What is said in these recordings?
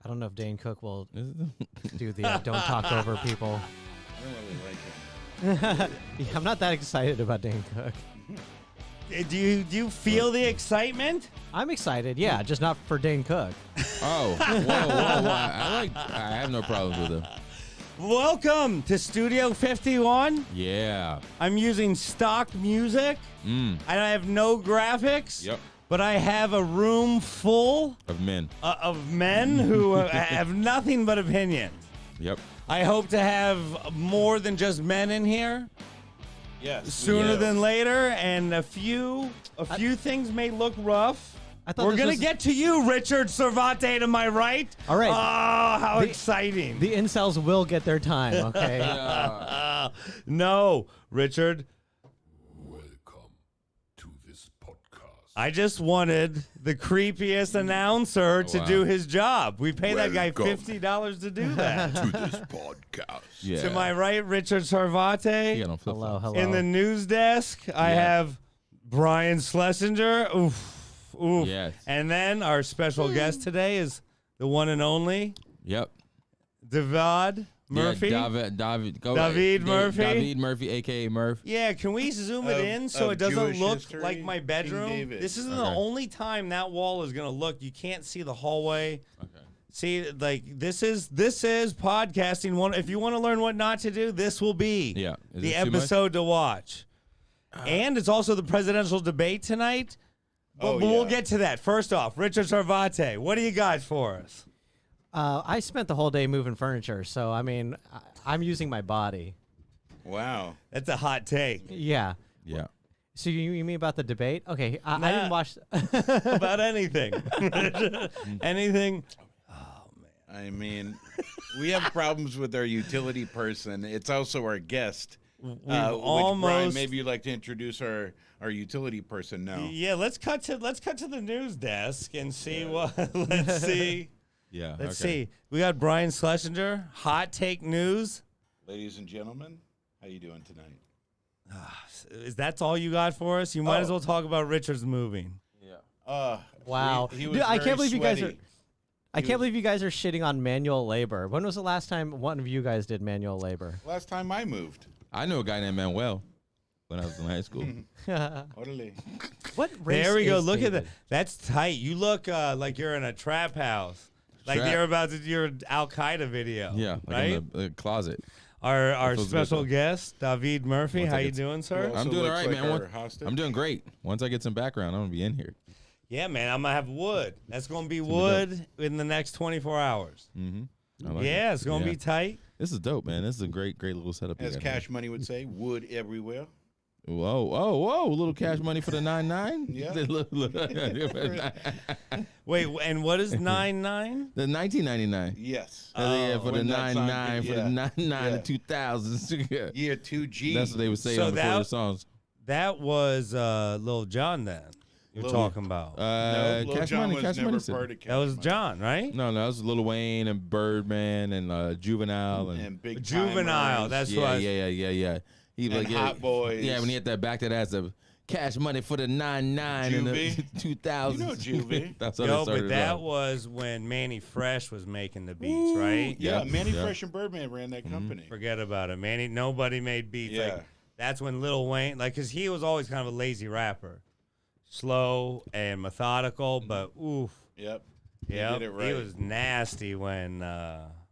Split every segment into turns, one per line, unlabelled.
I don't know if Dane Cook will do the don't talk over people.
I don't really like him.
Yeah, I'm not that excited about Dane Cook.
Do you feel the excitement?
I'm excited, yeah, just not for Dane Cook.
Oh, whoa. I have no problems with him.
Welcome to Studio 51.
Yeah.
I'm using stock music. I have no graphics.
Yep.
But I have a room full
Of men.
of men who have nothing but opinions.
Yep.
I hope to have more than just men in here.
Yes.
Sooner than later, and a few things may look rough. We're going to get to you, Richard Sarvate, to my right.
All right.
Oh, how exciting.
The incels will get their time, okay?
No, Richard.
Welcome to this podcast.
I just wanted the creepiest announcer to do his job. We pay that guy
Welcome.
$50 to do that.
To this podcast.
Yeah.
To my right, Richard Sarvate.
He got on flip-flops.
Hello.
In the news desk, I have Brian Schlesinger. Oof.
Yes.
And then our special guest today is the one and only
Yep.
David Murphy.
David
Murphy.
David Murphy, a.k.a. Murph.
Yeah, can we zoom it in so it doesn't
Jewish
look
history,
like my bedroom?
King David.
This isn't the only time that wall is going to look. You can't see the hallway.
Okay.
See, like this is podcasting. If you want to learn what not to do, this will be
Yeah. Is
the
it too much?
episode to watch. And it's also the presidential debate tonight. But we'll get to that. First off, Richard Sarvate, what do you got for us?
I spent the whole day moving furniture, so, I mean, I'm using my body.
Wow.
That's a hot take.
Yeah.
Yeah.
So you mean about the debate? Okay, I didn't watch...
About anything. Anything.
I mean, we have problems with our utility person. It's also our guest.
almost-
Brian, maybe you'd like to introduce our utility person now.
Yeah, let's cut to the news desk and see what. Let's see.
Yeah.
Let's
okay.
see. We got Brian Schlesinger, hot take news.
Ladies and gentlemen, how you doing tonight?
Is that all you got for us? You might as well talk about Richard's moving.
Yeah.
Wow.
He was
Dude, I
very
can't believe you guys are...
sweaty.
I can't believe you guys are shitting on manual labor. When was the last time one of you guys did manual labor?
Last time I moved.
I knew a guy named Manuel when I was in high school.
Orderly.
What race
There we go.
is
Look at that.
David?
That's tight. You look like you're in a trap house. Like
Trap.
you're about to do your Al Qaeda video.
Yeah. Like
right.
in the closet.
Our
feels
special
good, though.
guest, David Murphy.
Once
How
I
you
get-
doing, sir?
Well,
I'm
Also
doing all
looks
right,
like
man.
our hostage.
I'm doing great. Once I get some background, I'm going to be in here.
Yeah, man. I'm gonna have wood. That's gonna be
gonna be
wood in the next 24 hours.
Mm-hmm. I like
Yeah,
it.
it's gonna
Yeah.
be tight.
This is dope, man. This is a great little setup. you
As
got
Cash Money would say, wood everywhere.
here. Whoa. A little Cash Money for the 9-9?
Yeah.
The
Wait, and what is 9-9?
1999.
Yes.
For the
when that song
99,
came-
for the 99
Yeah.
to 2000s.
Year 2G.
That's what they would say
So
on the
that-
the songs.
That was Lil Jon then. You're
Lil-
talking about.
No, Lil
Cash
Jon
Money,
was
Cash
never
Money. said-
part of Cash
That was
Money.
John, right?
No, that was Lil Wayne and Birdman and Juvenile and
And Big
Juvenile.
Timers.
That's
yeah,
what.
yeah. He
And
like
Hot Boys.
Yeah, when he had that back that ass of Cash Money for the 99 in the
Juvie.
2000s.
You know Juvie.
That's how
Yo,
they started
but that
off.
was when Manny Fresh was making the beats, right?
Yeah,
Yeah,
Manny
yeah.
Fresh and Birdman ran that company.
Forget about it, Manny. Nobody made beats.
Yeah.
Like, that's when Lil Wayne, like, cause he was always kind of a lazy rapper, slow and methodical, but oof.
Yep.
Yeah,
did it right.
he was nasty when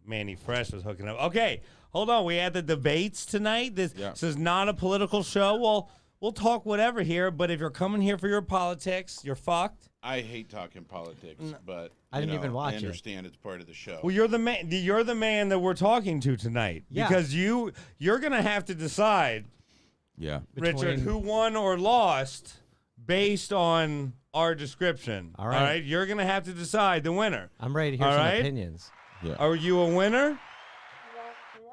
Manny Fresh was hooking up. Okay, hold on. We had the debates tonight. This is not a political show. Well, we'll talk whatever here, but if you're coming here for your politics, you're fucked.
I hate talking politics, but
I didn't even watch
I
it.
understand it's part of the show.
Well, you're the man. You're the man that we're talking to tonight.
Yeah.
Because you're gonna have to decide,
Yeah.
Richard,
Between-
who won or lost based on our description.
All right.
You're gonna have to decide the winner.
I'm ready to hear
All
some
right.
opinions.
Yeah.
Are you a winner?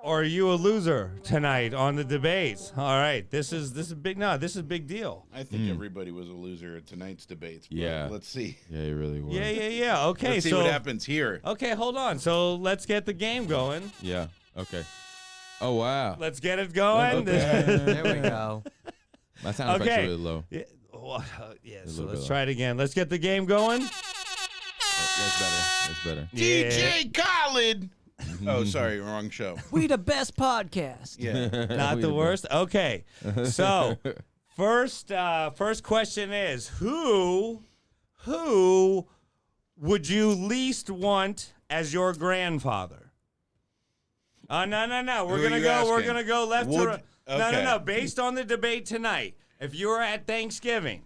Or are you a loser tonight on the debates? All right, this is big. No, this is a big deal.
I think everybody was a loser at tonight's debates. But
Yeah.
Let's see.
Yeah, he really was.
Yeah. Okay,
Let's see
so
what happens here.
okay, hold on. So let's get the game going.
Yeah. Okay. Oh wow.
Let's get it going.
There we go.
My sound effects
Okay.
are really low.
Yeah, well, yeah, so
little
let's
bit
try it again. Let's get the game going.
That's better.
Yeah.
DJ Khaled. Oh, sorry, wrong show.
We the best podcast.
Yeah.
Not the worst. Okay, so first question is who would you least want as your grandfather? No.
Who
We're
are
gonna
you
go. We're
asking?
gonna go left to
Would-
right.
okay.
No. Based on the debate tonight, if you were at Thanksgiving,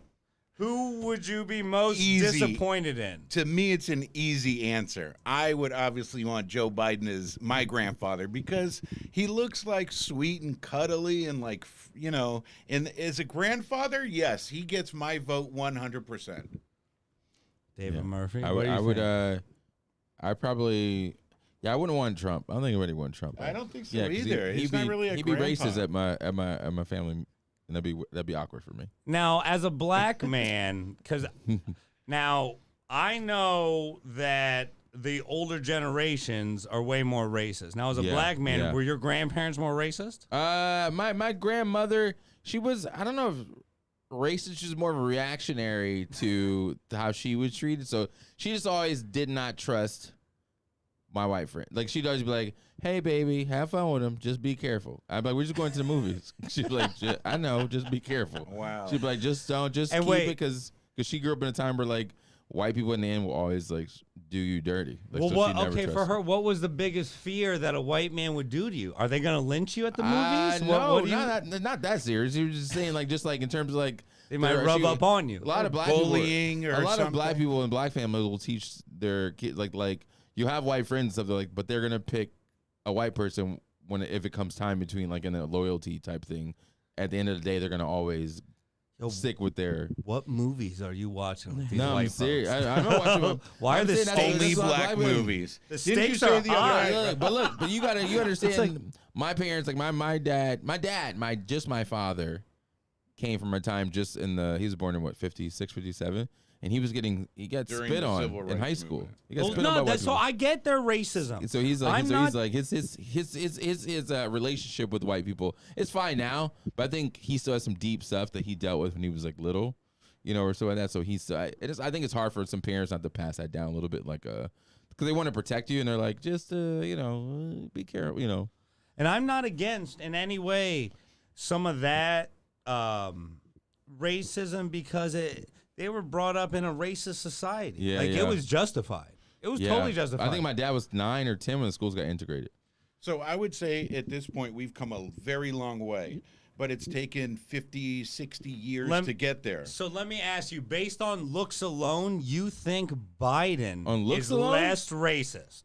who would you be most
Easy.
disappointed in?
To me, it's an easy answer. I would obviously want Joe Biden as my grandfather because he looks like sweet and cuddly and like, you know, and as a grandfather, yes, he gets my vote 100%.
David Murphy.
I
what do you
would.
think?
I probably. Yeah, I wouldn't want Trump. I don't think anybody would want Trump.
I don't think so
'cause
either. He's not really a
he'd
grandpa.
be racist at my family, and that'd be awkward for me.
Now, as a black man, because now I know that the older generations are way more racist. Now, as a
Yeah,
black man,
yeah.
were your grandparents more racist?
My grandmother, she was. I don't know if racist. She's more reactionary to how she was treated. So she just always did not trust my white friend. Like she'd always be like, "Hey, baby, have fun with him. Just be careful." I'm like, "We're just going to the movies." She'd be like, "I know, just be careful."
Wow.
She'd be like, "Just don't, just
And
keep
wait.
it," because she grew up in a time where like white people in the end will always like do you dirty. Like,
Well,
so
what?
she never
Okay, for
trusted.
her, what was the biggest fear that a white man would do to you? Are they going to lynch you at the movies?
No,
what do you,
not that serious. He was just saying like in terms of like
they might rub up on you.
A lot of black
bullying
people,
or
a lot of black
something?
people in black families will teach their kids like you have white friends and stuff. They're like, but they're gonna pick a white person if it comes time between like in a loyalty type thing. At the end of the day, they're gonna always stick with their.
What movies are you watching with these
No,
white
I'm serious.
folks?
I'm not watching them.
Why are
I'm
the
saying that's-
stakes-
Only
that's why
black
women-
movies.
The
Didn't you
stakes
say
are
the
high.
other night?
But you understand. My parents, like my dad, my father, came from a time just in the. He was born in what 56, 57, and he got
During
spit
the
on
Civil
in
Rights
high school.
movement.
He got
Well,
spit on by
no,
white
that's so
people.
I get their racism.
So he's like,
I'm
he's
not-
like his relationship with white people. It's fine now, but I think he still has some deep stuff that he dealt with when he was like little, you know, or so like that. So I think it's hard for some parents not to pass that down a little bit, like because they want to protect you and they're like, just be careful, you know.
And I'm not against in any way some of that racism because they were brought up in a racist society.
Yeah,
like
yeah.
it was justified. It was totally justified.
I think my dad was 9 or 10 when the schools got integrated.
So I would say at this point we've come a very long way, but it's taken 50, 60 years to get there.
So let me ask you, based on looks alone, you think Biden
On looks
is
alone?
less racist?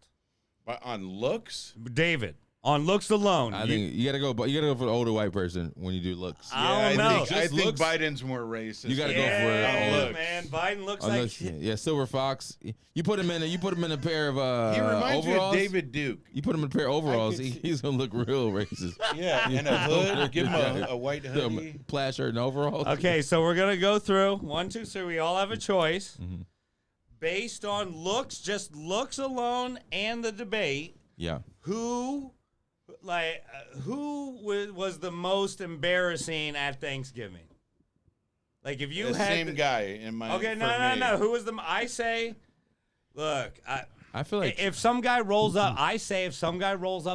But on looks,
David, on looks alone.
I think you gotta go for the older white person when you do looks.
I don't know.
I
Just
think
looks?
Biden's more racist.
You gotta go for
yeah,
looks.
man. Biden looks
Unless,
like
yeah, Silver Fox. You put him in a pair of
He reminds me of
overalls.
David Duke.
You put him in a pair of overalls,
could see-
he's gonna look real racist.
Yeah, and a hood. Give him a white
Some
hoodie.
plaid shirt and overalls.
Okay, so we're gonna go through 1, 2, 3. We all have a choice
Mm-hmm.
based on looks, just looks alone, and the debate.
Yeah.
Who was the most embarrassing at Thanksgiving? Like if you
The
had
same guy in my.
Okay,
for
no.
me.
Who was the? I say, look,
I feel like
if some guy rolls up,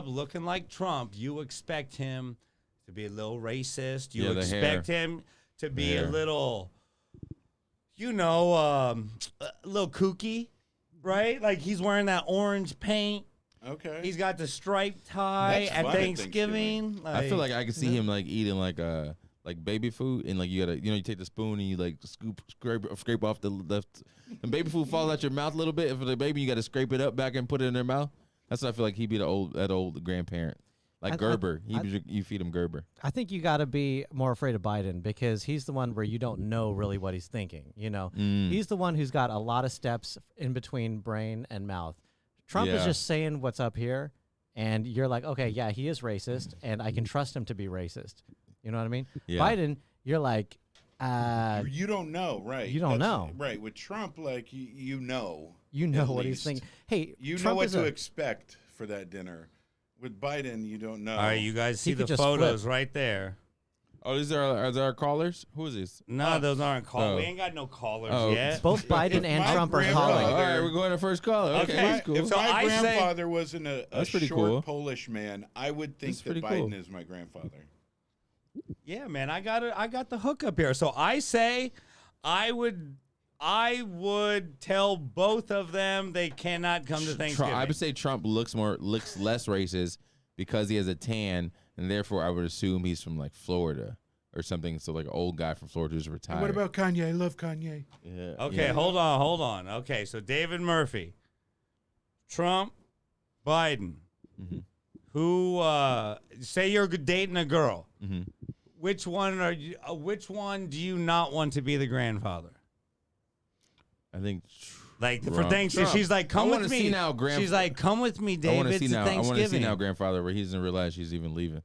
looking like Trump, you expect him to be a little racist. You
Yeah, the
expect
hair.
him to be a
hair.
little, a little kooky, right? Like he's wearing that orange paint.
Okay.
He's got the striped tie
That's
at
fun at
Thanksgiving.
I feel like I could see him like eating like baby food and like you take the spoon and you like scrape off the left. And baby food falls out your mouth a little bit. And for the baby, you got to scrape it up back and put it in their mouth. That's what I feel like he'd be that old grandparent. Like Gerber. You feed him Gerber.
I think you got to be more afraid of Biden because he's the one where you don't know really what he's thinking. You know, he's the one who's got a lot of steps in between brain and mouth. Trump is
Yeah.
just saying what's up here, and you're like, okay, yeah, he is racist, and I can trust him to be racist. You know what I mean?
Yeah.
Biden, you're like,
You don't know, right?
You don't know.
Right. With Trump, like, you know.
you know
at
what he's
least.
thinking. Hey,
You
Trump
know what
is
to
a-
expect for that dinner. With Biden, you don't know.
all right, you guys see
He
the
could just
photos
flip.
right there.
Oh, are there our callers? Who is this?
No, those aren't callers.
Oh.
We ain't got no callers
Oh.
yet.
Both Biden and
My
Trump are
grandfather-
calling.
All right, we're going to first caller. Okay,
Okay.
that's cool.
If
So
my
I say-
grandfather wasn't a
That's pretty
short
cool.
Polish man, I would think
That's
that
pretty
Biden
cool.
is my grandfather.
Yeah, man, I got the hook up here. So I say I would tell both of them they cannot come to Thanksgiving.
I would say Trump looks less racist because he has a tan, and therefore I would assume he's from like Florida or something. So like an old guy from Florida who's retired.
And what about Kanye? I love Kanye.
Yeah.
Okay,
yeah.
hold on. Okay, so David Murphy, Trump, Biden.
Mhm.
Who say you're dating a girl?
Mhm.
Which one are you? Which one do you not want to be the grandfather?
I think
Like for
Trump.
Thanksgiving, she's like, "Come
I
with
wanna
me."
see now,
She's like, "Come with me,
I
David,
want to see
to
now. I want to see
Thanksgiving."
now, grandfather, where he doesn't realize she's even leaving.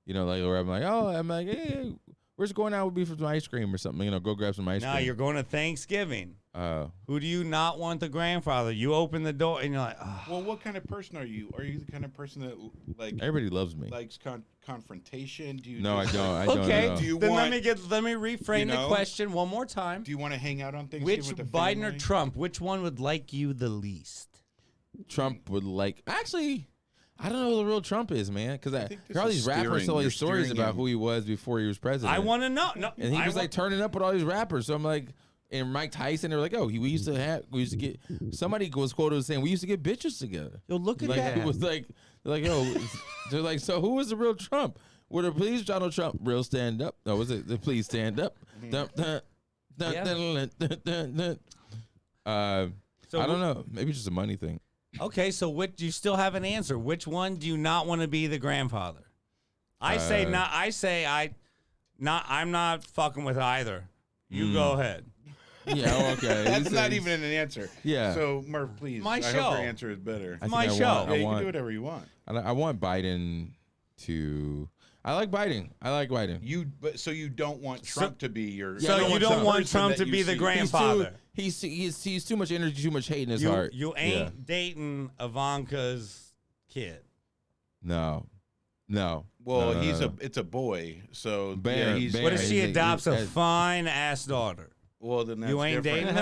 You know, like where I'm like, hey, where's going out? Would be for some ice cream or something. You know, go grab some ice
No,
cream.
you're going to Thanksgiving.
Oh,
Who do you not want the grandfather? You open the door and you're like, oh.
Well, what kind of person are you? Are you the kind of person that like
everybody loves me.
likes confrontation? Do you?
No, I
just-
don't. I don't
Okay,
know.
Do you
then
want?
let me reframe
you know?
the question one more time.
Do you want to hang out on Thanksgiving
Which
with the
Biden or
family?
Trump? Which one would like you the least?
Trump would like. Actually, I don't know who the real Trump is, man. Because I
think this
hear all
is
these rappers
steering-
tell all
you're
these stories
steering
about
him.
who he was before he was president.
I want to know. No,
and he
I
was
wa-
like turning up with all these rappers. So I'm like, and Mike Tyson, they were like, oh, we used to get. Somebody was quoted as saying we used to get bitches together.
Yo, look at
Like
that.
it was like, yo, they're like, so who was the real Trump? Were the please Donald Trump real stand up? No, was it the please stand up? Dun, dun, dun,
Yeah.
dun, dun, dun, dun.
So
I don't know. Maybe just a money thing.
Okay, so what? Do you still have an answer? Which one do you not want to be the grandfather? I say not. I say not. I'm not fucking with either. You go ahead.
Yeah, okay.
That's
He
not
says-
even an answer.
Yeah.
So Murph, please.
My
I
show.
hope your answer is better.
I think
My
I
show.
Want,
Yeah,
I
you
want,
can do whatever you want.
I want Biden to. I like Biden. I like Biden.
So you don't want Trump to be your.
Yeah,
So
I don't
you
want
don't
Trump.
want
person
Trump
that
to
you
be the
see.
grandfather.
He's too much energy, too much hate in his
You
heart.
you ain't dating Ivanka's kid.
No.
Well,
No, no.
it's a boy. So
Bear,
yeah, he's.
Bear.
What if she
he's-
adopts a
he's-
fine ass daughter?
Well, then that's
You ain't
different.
dating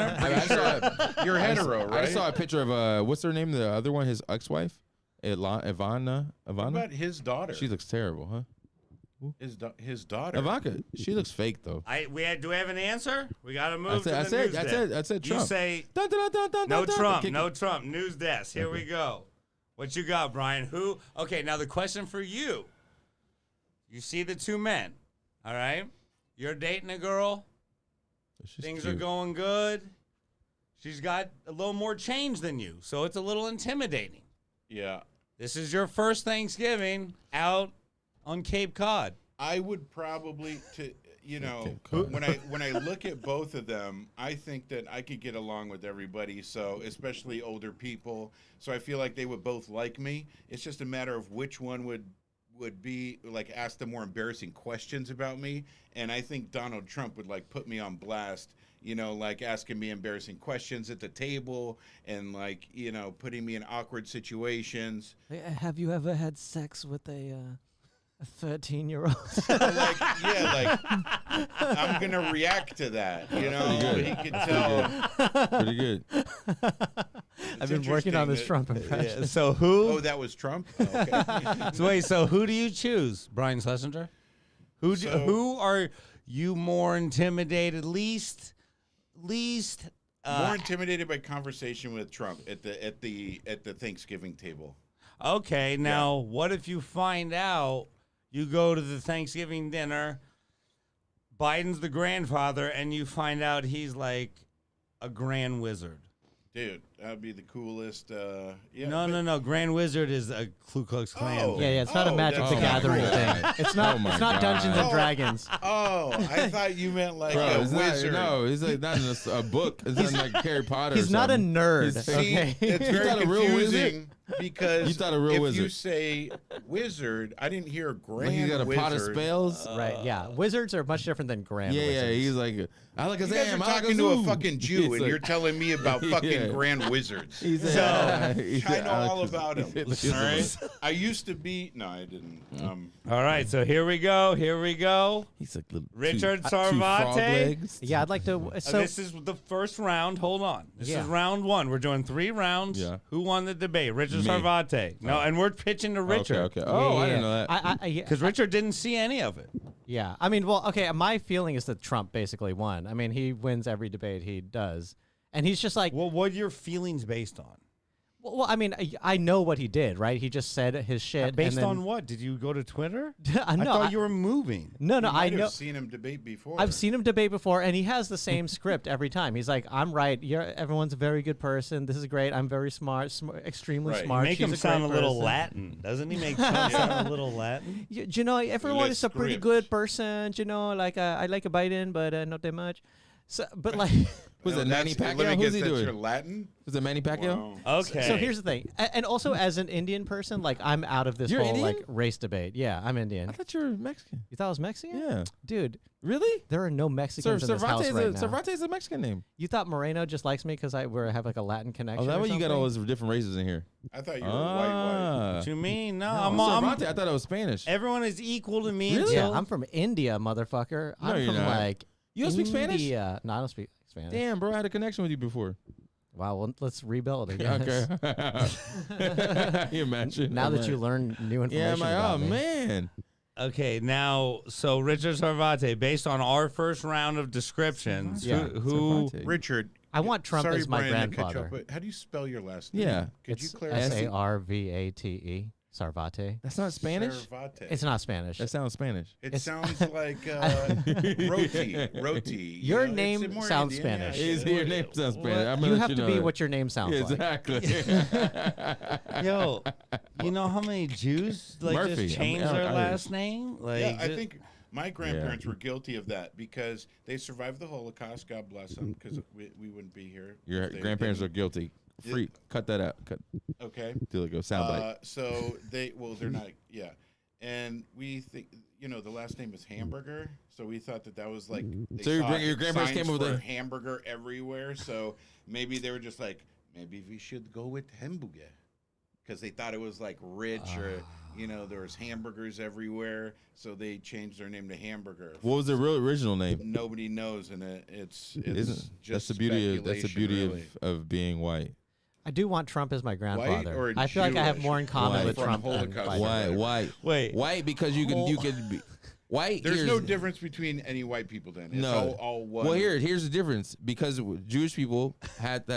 her?
You're hetero, right?
I saw a picture of what's her name? The other one, his ex-wife, Ivana.
What about his daughter?
She looks terrible, huh?
His daughter.
Ivanka. She looks fake though.
Do we have an answer? We got to
I
move to the
said,
news
I
desk.
said, I said Trump.
You say
Dun, dun, dun, dun,
no
dun, dun.
Trump,
Kick
no
it.
Trump. News desk. Here we go. What you got, Brian? Who? Okay, now the question for you. You see the two men, all right? You're dating a girl.
She's
Things
cute.
are going good. She's got a little more change than you, so it's a little intimidating.
Yeah.
This is your first Thanksgiving out on Cape Cod.
I would probably
Okay,
when I look at both of them, I think that I could get along with everybody. So especially older people. So I feel like they would both like me. It's just a matter of which one would be like ask the more embarrassing questions about me. And I think Donald Trump would like put me on blast. Like asking me embarrassing questions at the table and like, putting me in awkward situations.
Have you ever had sex with a 13-year-old?
I'm going to react to that,
good.
He could tell.
Pretty good.
I've been working on this
interesting
Trump impression.
So who?
Oh, that was Trump? Oh, okay.
So wait, so who do you choose, Brian Schlesinger? Who who are you more intimidated? Least.
More intimidated by conversation with Trump at the Thanksgiving table.
Okay, now what if you find out you go to the Thanksgiving dinner, Biden's the grandfather, and you find out he's like a grand wizard?
Dude, that would be the coolest.
No. Grand Wizard is a Ku Klux Klan.
Oh.
Yeah, it's not a Magic
that's
the
kinda
Gathering
cool.
thing. It's not.
Oh my
it's not Dungeons
God.
and Dragons.
Oh, I thought you meant like
Bro,
a
it's not,
wizard.
no, he's like not in a book. It's not like Harry Potter.
He's
or
not a
something.
nerd.
He's-
See,
Okay.
it's
You
very
thought a real
confusing because
You thought a real
if you
wizard.
say wizard, I didn't hear grand
Like he's got a
wizard.
pot of spells.
Right. Yeah. Wizards are much different than grand
yeah,
wizards.
he's like
You guys are talking to a fucking Jew, and you're telling me about fucking grand wizards. I know all about him. All right? I used to be. No, I didn't.
All right, so here we go.
He's like little
Richard
two frog
Sarvate.
legs.
Yeah, I'd like to. So
This is the first round. Hold on. This
Yeah.
is round 1. We're doing 3 rounds.
Yeah.
Who won the debate? Richard
Me.
Sarvate. No, and we're pitching to Richard.
Okay. Oh, I didn't know that.
Yeah.
Because Richard didn't see any of it.
Yeah, I mean, well, okay. My feeling is that Trump basically won. I mean, he wins every debate he does, and he's just like,
Well, what are your feelings based on?
well, I mean, I know what he did, right? He just said his shit.
Based
and then,
on what? Did you go to Twitter?
I
I
know.
thought you were moving.
No,
You
I
might
know.
have seen him debate before.
I've seen him debate before, and he has the same script every time. He's like, "I'm right. Everyone's a very good person. This is great. I'm very smart, extremely
Right.
smart."
Make
She's
him
a
sound a
great
little
person."
Latin, doesn't he? Make Trump sound a little Latin.
You know, everyone
Less
is a pretty
script.
good person. You know, like I like a Biden, but not that much. So, but like.
Was it Manny
Let
Pacquiao?
me
Who's
guess,
he
that's
doing?
your Latin?
Was it Manny Pacquiao?
Wow.
Okay.
So here's the thing, and also as an Indian person, like I'm out of this
You're
whole
Indian?
like race debate. Yeah, I'm Indian.
I thought you were Mexican.
You thought I was Mexican?
Yeah.
Dude,
Really?
there are no Mexicans in this house right now.
Cervante is a Mexican name.
You thought Moreno just likes me because we have like a Latin connection?
Oh, that
or
way you got
something?
all those different races in here.
I thought you were white.
What you mean? No,
Cervante, I thought it was Spanish.
everyone is equal to me.
Really?
Yeah,
until-
I'm from India, motherfucker.
No,
I'm
you're
from
not.
like
You don't speak Spanish?
India. No, I don't speak Spanish.
Damn, bro, I had a connection with you before.
Wow, well, let's rebuild it. I guess.
Okay. You imagine?
Now that you learn new information
Yeah, I'm like,
about
oh,
me.
man.
Okay, now, so Richard Sarvate, based on our first round of descriptions,
Yeah.
who
Cervante.
Richard.
I want Trump
sorry,
as my
Brian, to cut you off,
grandfather.
but how do you spell your last name?
Yeah.
Could you
It's
clarify?
Sarvate. Sarvate.
That's not Spanish?
Sarvate.
It's not Spanish.
That sounds Spanish.
It
it's-
sounds like roti. Roti.
Your
you know?
name
It's more
sounds
Indian,
Spanish.
yeah.
Is your name sounds Spanish? I'm gonna
You
let
have to
know
be
that.
what your name sounds like.
Exactly.
yo, you know how many Jews like
Murphy.
just changed
I'm
their
Irish.
last name? Like,
Yeah, I
ju-
think my grandparents were guilty of that because they survived the Holocaust. God bless them, because we wouldn't be here.
Your
if they
grandparents are
didn't.
guilty. Free. Cut that out. Cut.
Okay.
Do it. Go soundbite.
So they're not, yeah. And we think, the last name is Hamburger. So we thought that was like, they
So your
saw
grandparents
signs
came up with
for
a-
hamburger everywhere. So maybe they were just like, maybe we should go with hamburger. Because they thought it was like rich or, there was hamburgers everywhere. So they changed their name to Hamburger.
What was the real original name?
Nobody knows, and it's
Isn't
just
that's the beauty
speculation, really.
of being white.
I do want Trump as my grandfather.
or
I feel like I have
Jewish?
more in common
White.
with
From
Trump than
Holocaust.
Biden.
White.
Wait.
White because you could be white.
There's
here's-
no difference between any white people then. It's
No.
all one.
Well, here's the difference because Jewish people had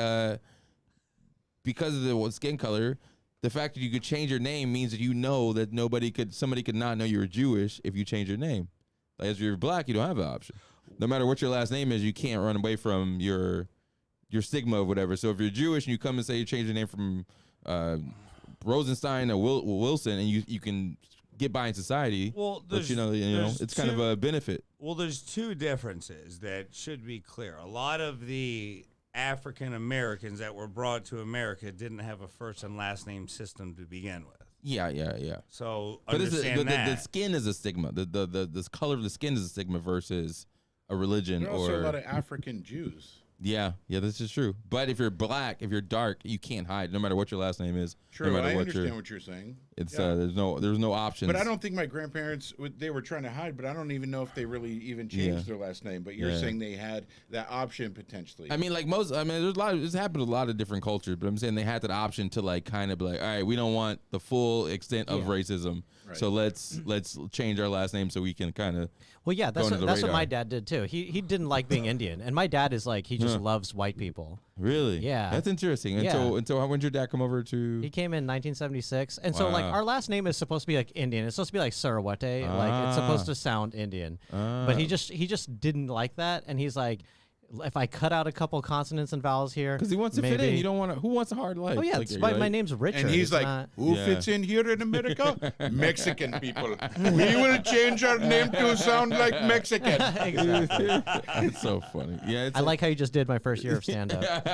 because of the skin color. The fact that you could change your name means that that somebody could not know you were Jewish if you change your name. Like, if you're black, you don't have an option. No matter what your last name is, you can't run away from your stigma or whatever. So if you're Jewish and you come and say you change your name from Rosenstein or Wilson, and you can get by in society,
Well,
but
there's
it's kind of a benefit.
Well, there's two differences that should be clear. A lot of the African Americans that were brought to America didn't have a first and last name system to begin with.
Yeah.
So
But
understand that.
the skin is a stigma. The color of the skin is a stigma versus a religion
There are also
or
a lot of African Jews.
yeah, this is true. But if you're black, if you're dark, you can't hide no matter what your last name is.
True,
no matter
I
what
understand what you're saying.
it's
Yeah.
there's no options.
But I don't think my grandparents they were trying to hide. But I don't even know if they really even changed their last name. But you're
Yeah.
saying they had that option potentially.
I mean, it's happened in a lot of different cultures, but I'm saying they had that option to like kind of be like, all right, we don't want the full extent of racism,
Right.
so let's change our last name so we can kind of.
Well, yeah, that's
under the
what
radar.
my dad did too. He didn't like being Indian, and my dad is like he just loves white people.
Really?
Yeah.
That's interesting. And
Yeah.
so when did your dad come over to?
He came in 1976, and so like
Wow.
our last name is supposed to be like Indian. It's supposed to be like Sarvate, like it's supposed to sound Indian. But he just didn't like that, and he's like, if I cut out a couple consonants and vowels here,
Because he wants to fit in.
maybe-
You don't want to. Who wants a hard life?
Oh yeah,
Like,
it's
you're
my name's Richard.
and he's
It's
like,
not-
who
Yeah.
fits in here in America? Mexican people. We will change our name to sound like Mexican.
exactly.
It's so funny. Yeah, it's
I like how you just did my first year of stand up.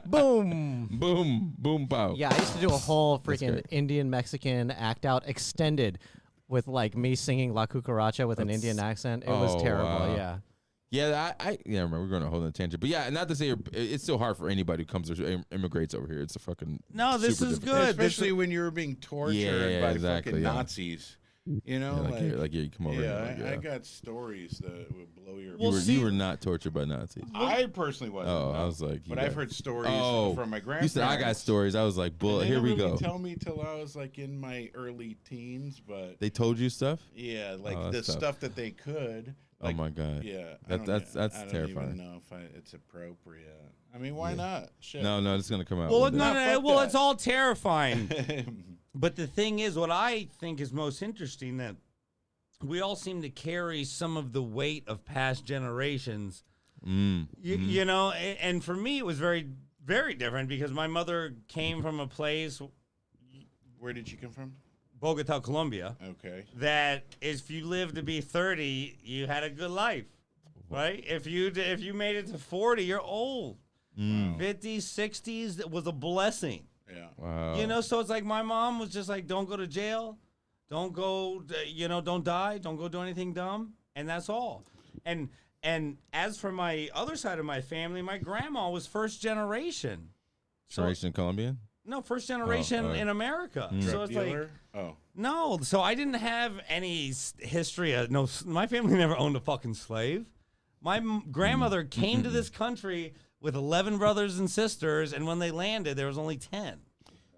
Boom.
boom, boom, wow.
Yeah, I used to do a whole
That's
freaking
great.
Indian Mexican act out extended with like me singing La Cucaracha with an Indian accent. It was
Oh,
terrible.
wow.
Yeah.
Yeah, yeah, remember, we're going to hold on a tangent. But yeah, not to say it's still hard for anybody who comes or immigrates over here. It's a fucking
No, this
super
is
difficult.
good. This
Especially when you were being tortured
Yeah,
by
exactly,
fucking
yeah.
Nazis. You know,
Yeah, you come over
yeah,
here.
I got stories that would blow your.
Well,
you were not tortured by Nazis.
I personally wasn't.
Oh,
no.
I was like,
but
you
I've
got-
heard stories from my grandparents.
You said I got stories. I was like,
And
bull.
they
Here we
didn't
go.
really tell me till I was like in my early teens, but
They told you stuff.
yeah, like
Oh,
the
that's tough.
stuff that they could. Like,
Oh my god.
Yeah,
That's
I don't
terrifying.
even know if it's appropriate. I mean, why not? Shit.
No, it's gonna come out.
well,
one day.
fuck
well,
that.
it's all terrifying. But the thing is, what I think is most interesting that we all seem to carry some of the weight of past generations. You know, and for me, it was very, very different because my mother came from a place,
Where did you come from?
Bogota, Colombia,
Okay.
that if you lived to be 30, you had a good life, right? If you made it to 40, you're old. 50s, 60s, that was a blessing.
Yeah.
Wow.
You know, so it's like my mom was just like, don't go to jail. Don't go, don't die. Don't go do anything dumb. And that's all. And as for my other side of my family, my grandma was first generation.
Generation Colombian.
No, first generation in America. So it's
Dealer?
like, no. So I didn't have any history. My family never owned a fucking slave. My grandmother came to this country with 11 brothers and sisters, and when they landed, there was only 10.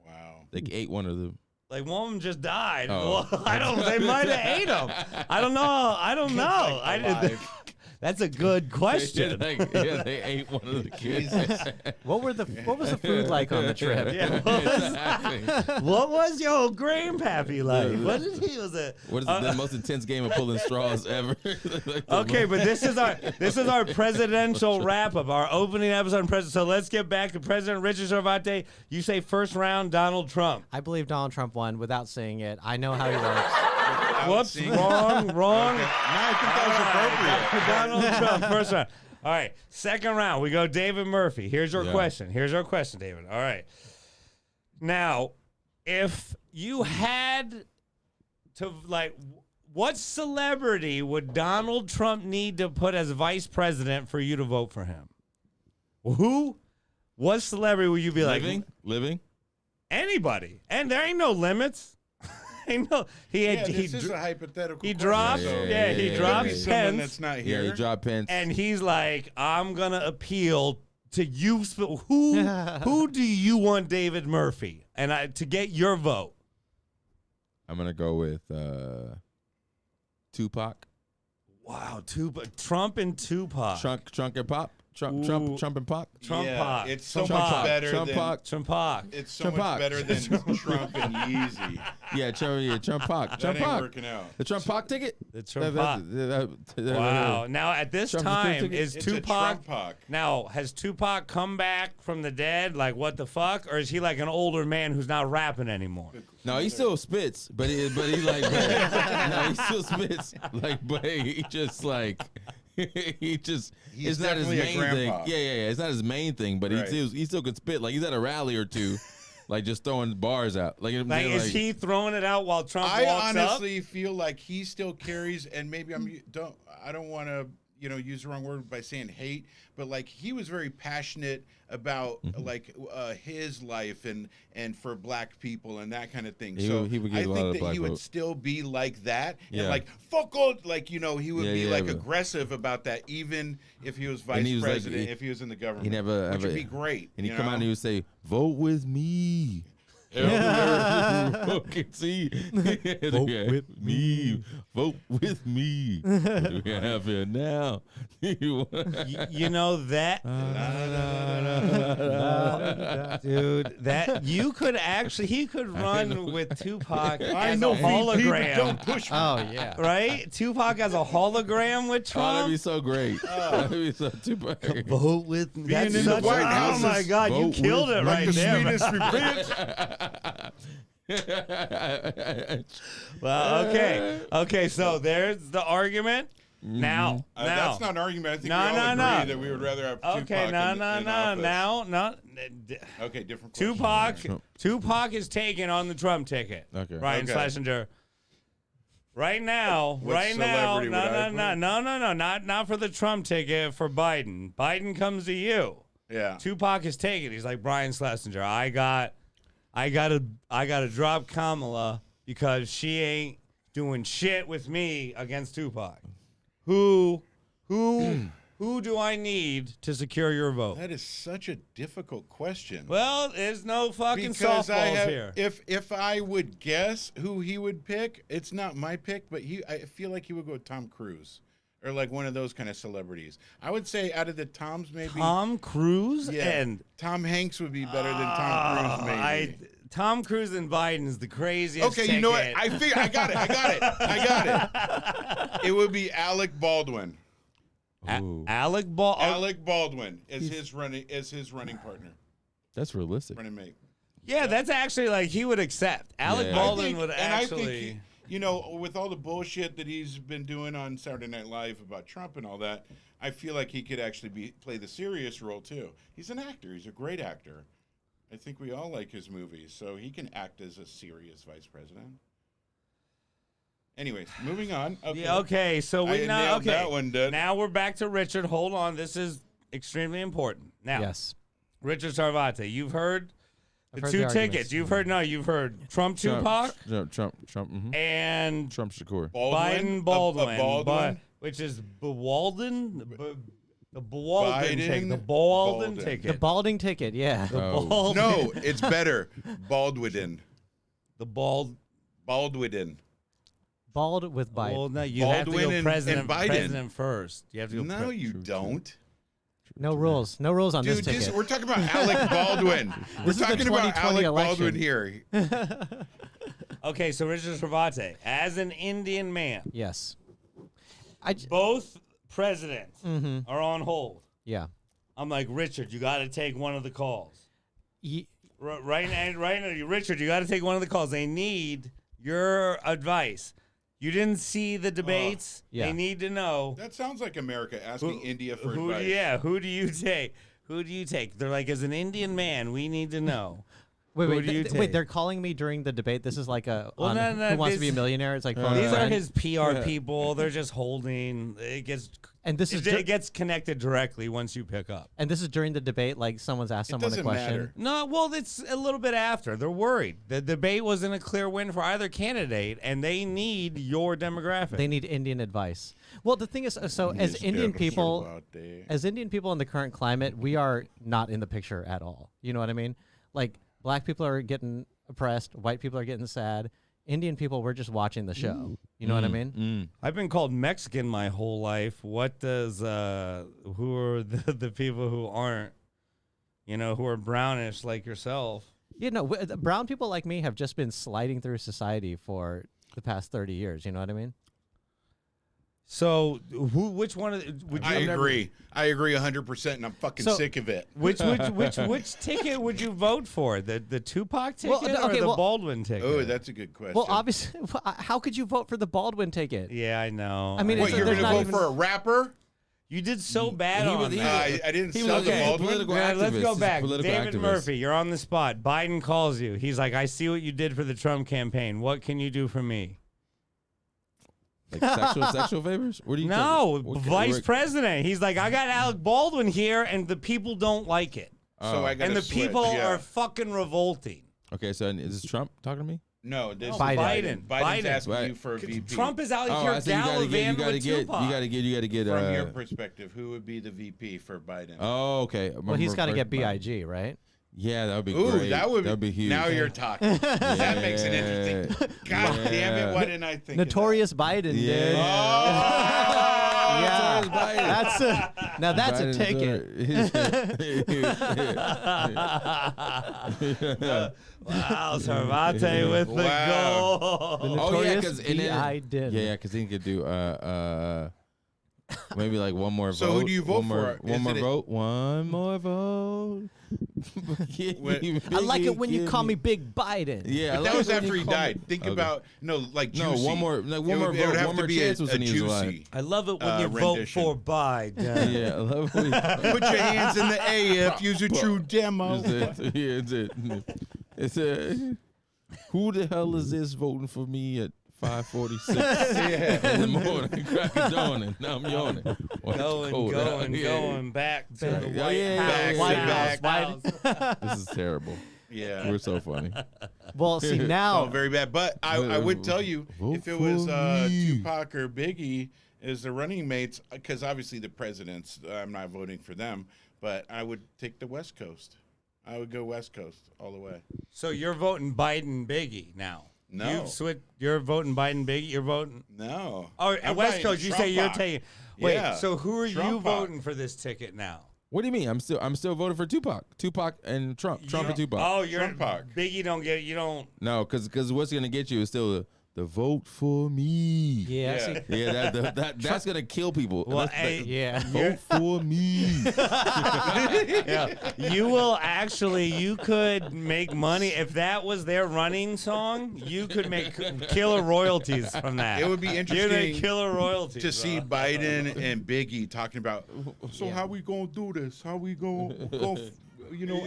Wow.
They ate one of them.
Like one of them just died.
Oh.
Well, they might have ate them. I don't know. That's a good question.
They ate one of the kids.
What was the food like on the trip?
Yeah, what was your grandpappy like? What is he? Was it?
What is the most intense game of pulling straws ever?
Okay, but this is our presidential wrap up, our opening episode on president. So let's get back to President Richard Sarvate. You say first round Donald Trump.
I believe Donald Trump won without saying it. I know how he works.
Whoops, wrong.
No, I think that was appropriate.
Donald Trump, first round. All right, second round. We go David Murphy. Here's your question. David. All right. Now, if you had to, what celebrity would Donald Trump need to put as vice president for you to vote for him? Who? What celebrity would you be
living?
Anybody. And there ain't no limits.
This is a hypothetical.
He
question,
dropped.
so
He
it
dropped
could be someone
Pence.
that's not
Yeah,
here.
he dropped Pence.
And he's like, I'm gonna appeal to you. Who do you want, David Murphy, and to get your vote?
I'm gonna go with Tupac.
Wow, Trump and Tupac.
Trunk and Pop. Trump and Pac.
Trump-Pac.
It's so
Trump-Pac.
much better than
Trump-Pac.
it's so
Trump-Pac.
much better than Trump and Yeezy.
Trump Pac.
That
Trump
ain't
Pac.
working out.
The Trump Pac ticket.
The Trump-Pac. Wow. Now at this
Trump-
time,
Trump-
is
It's a
Tupac?
Trump-Pac.
Now has Tupac come back from the dead? Like what the fuck? Or is he like an older man who's not rapping anymore?
No, he still spits, but he like no, he still spits but he just like
He's
it's not his
definitely a
main thing.
grandpa.
Yeah, it's not his main thing, but
Right.
he still can spit. Like he's at a rally or two, like just throwing bars out. Like, you know what I'm saying?
Is he throwing it out while Trump
I
walks
honestly feel like he still carries, and maybe I don't want to use the wrong word by saying hate, but like he was very passionate about his life and for black people and that kind of thing.
He would get
I
a lot
think
of
that
black
he would
vote.
still be like that
Yeah.
and like fuck all, he would be
but-
aggressive about that, even if he was vice
And he was like-
president, if he was in the government.
he never
which
ever
would be great.
And he'd
you
come out
know?
and he would say, "Vote with me." Okay, see, vote with me. Vote with me. What do we have here now?
up? You know that, dude. That he could run with Tupac as a hologram.
Don't push me.
Oh yeah.
Right? Tupac as a hologram with
Oh, that'd be
Trump.
so great. That'd be so Tupac.
Vote with me.
Being in the White House
Oh my
is
God, you
vote
killed
with
it
me.
right
the
there.
sweetest revenge.
Well, okay. So there's the argument. Now,
that's not an argument. I think we all agree that we would rather have Tupac in office. Okay, different question.
Tupac is taken on the Trump ticket.
Okay.
Ryan Schlesinger. Right now,
What celebrity would I put?
no, not for the Trump ticket, for Biden. Biden comes to you.
Yeah.
Tupac is taken. He's like, Brian Schlesinger, I gotta drop Kamala because she ain't doing shit with me against Tupac. Who do I need to secure your vote?
That is such a difficult question.
Well, there's no fucking
Because
softballs here.
If I would guess who he would pick, it's not my pick, but I feel like he would go with Tom Cruise. Or like one of those kind of celebrities. I would say out of the Toms, maybe
Tom Cruise and
Tom Hanks would be better than Tom Cruise, maybe.
Tom Cruise and Biden is the craziest.
Okay, you know what? I got it. It would be Alec Baldwin.
Alec
Baldwin is his running partner,
That's realistic.
running mate.
Yeah, that's actually like he would accept. Alec Baldwin would actually.
I think you know, with all the bullshit that he's been doing on Saturday Night Live about Trump and all that, I feel like he could actually play the serious role too. He's an actor. He's a great actor. I think we all like his movies, so he can act as a serious vice president. Anyways, moving on. Okay.
Yeah, okay, so we
nailed that one, dude.
Now we're back to Richard. Hold on, this is extremely important. Now,
Yes.
Richard Sarvate, you've heard the
heard
two
the
tickets.
arguments.
You've heard Trump Tupac
Trump,
and
Trump Shakur.
Biden Baldwin,
Baldwin?
which is Baldwin. The Baldwin ticket. The
Baldwin.
ticket.
The balding ticket, yeah.
Baldwin.
No, it's better. Baldwin.
The Baldwin.
Bald
with Biden.
Well, no, you have to
Baldwin
go
and
president
Biden.
first. You have to go.
No, you don't.
No rules. No rules on
Dude,
this ticket.
we're talking about Alec Baldwin. We're
is the
talking about
2020
Alec
election.
Baldwin here.
Okay, so Richard Sarvate, as an Indian man,
Yes.
both presidents
Mm-hmm.
are on hold.
Yeah.
I'm like, Richard, you got to take one of the calls.
Ye-
Right now, Richard, you got to take one of the calls. They need your advice. You didn't see the debates.
Yeah.
They need to know.
That sounds like America asking India for
who,
advice.
yeah, who do you take? Who do you take? They're like, as an Indian man, we need to know. Who do you
wait,
take?
they're calling me during the debate. This is like a
Well, no,
Who Wants to Be a Millionaire? It's like phone a
These are
friend.
his PR people. They're just holding. It gets connected directly once you pick up.
And this is during the debate, like someone's asked someone a
doesn't
question.
matter.
No, well, it's a little bit after. They're worried. The debate wasn't a clear win for either candidate, and they need your demographic.
They need Indian advice. Well, the thing is, so as Indian people, in the current climate, we are not in the picture at all. You know what I mean? Like black people are getting oppressed, white people are getting sad. Indian people, we're just watching the show. You know what I mean?
I've been called Mexican my whole life. What does who are the people who aren't, who are brownish like yourself?
Brown people like me have just been sliding through society for the past 30 years. You know what I mean?
So, which one of the, would you?
I agree 100%, and I'm fucking sick of it.
Which ticket would you vote for? The Tupac ticket or the Baldwin ticket?
Oh, that's a good question.
Well, obviously, how could you vote for the Baldwin ticket?
Yeah, I know.
I mean,
What, you're going to vote for a rapper?
You did so bad on that.
I didn't sell the Baldwin.
Let's go back. David
activist.
Murphy, you're on the spot. Biden calls you. He's like, I see what you did for the Trump campaign. What can you do for me?
Like sexual favors? What do you
vice president. He's like, I got Alec Baldwin here, and the people don't like it.
So I got
And the
switch,
people
yeah.
are fucking revolting.
Okay, so is this Trump talking to me?
No, this
Biden.
Biden's asking you for a VP.
Trump is out
I
here
see. You
gallivanting with Tupac.
You gotta get.
From your perspective, who would be the VP for Biden?
Oh, okay.
Well, he's got to get BIG, right?
Yeah, that would be
Ooh,
great.
that'd
be huge.
Now you're talking. That makes it interesting. God damn it! Why didn't I think?
Notorious Biden, dude. Yeah, now that's a ticket.
Wow, Sarvate with the goal.
The notorious
Biden. Yeah, because he could do maybe like one more vote.
So who do you vote for?
One more vote.
I like it when you call me Big Biden.
Yeah,
But that was after he died. Think about
juicy.
one more
vote,
one more chance
was when he was alive.
juicy.
I love it when you
rendition.
vote for Biden.
Yeah, I love when
Put your hands in the air if you's a true demo.
It's a. Who the hell is this voting for me at 5:46 in the morning? Crack of dawn, and now I'm yawning.
Going back to the
White
House.
This is terrible.
Yeah.
We're so funny.
Well, see now.
Oh, very bad. But I would tell you, if it was Tupac or Biggie as the running mates, because obviously the presidents, I'm not voting for them, but I would take the West Coast. I would go West Coast all the way.
So you're voting Biden Biggie now?
No.
You've switched. You're voting Biden Biggie. You're voting.
No.
Oh,
I'm
West
voting
Coast. You say you're
Trump-ock.
taking. Wait.
Yeah.
So who are you
Trump-ock.
voting for this ticket now?
What do you mean? I'm still voting for Tupac. Tupac and Trump. Trump and Tupac.
Oh, you're
Trump-ock.
Biggie. Don't get you don't.
No, because what's gonna get you is still the vote for me.
Yeah. See,
Yeah, that's gonna kill people.
Well,
yeah.
Vote for me.
Yeah, you will actually. You could make money if that was their running song. You could make killer royalties from that.
It would be
You'd
interesting
make killer royalties
to see
bro.
Biden and Biggie talking about, so
Yeah.
how we gonna do this? How we gonna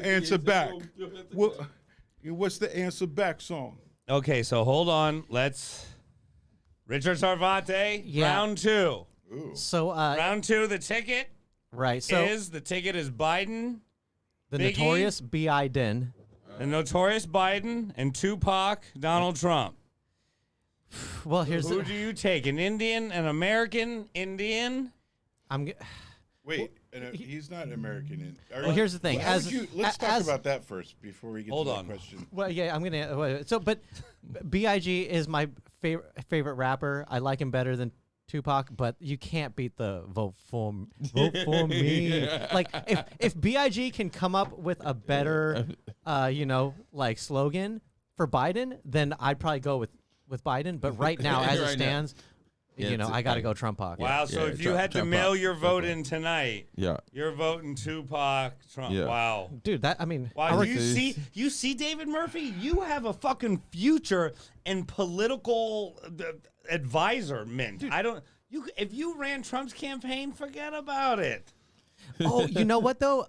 answer back? What's the answer back song?
Okay, so hold on. Let's. Richard Sarvate,
Yeah.
round two.
Ooh.
So
Round two, the ticket
right. So
is Biden,
the
Biggie?
notorious Biden.
the notorious Biden, and Tupac, Donald Trump.
Well, here's
Who
the,
do you take? An Indian, an American Indian?
I'm.
Wait, he's not American.
Well, here's the thing.
Let's talk about that first before we get
Hold
to that
on.
question.
Well, yeah, I'm gonna. So, but Big is my favorite rapper. I like him better than Tupac, but you can't beat the vote for me. Like if Big can come up with a better, like slogan for Biden, then I'd probably go with Biden. But right now, as it
Right now.
stands, I got to go Trump-oc.
Wow, so if you had to mail your vote in tonight,
Yeah.
you're voting Tupac, Trump.
Yeah.
Wow.
Dude, that I mean,
Wow,
I
you see, David Murphy, you have a fucking future in political advisorment. If you ran Trump's campaign, forget about it.
oh, you know what though?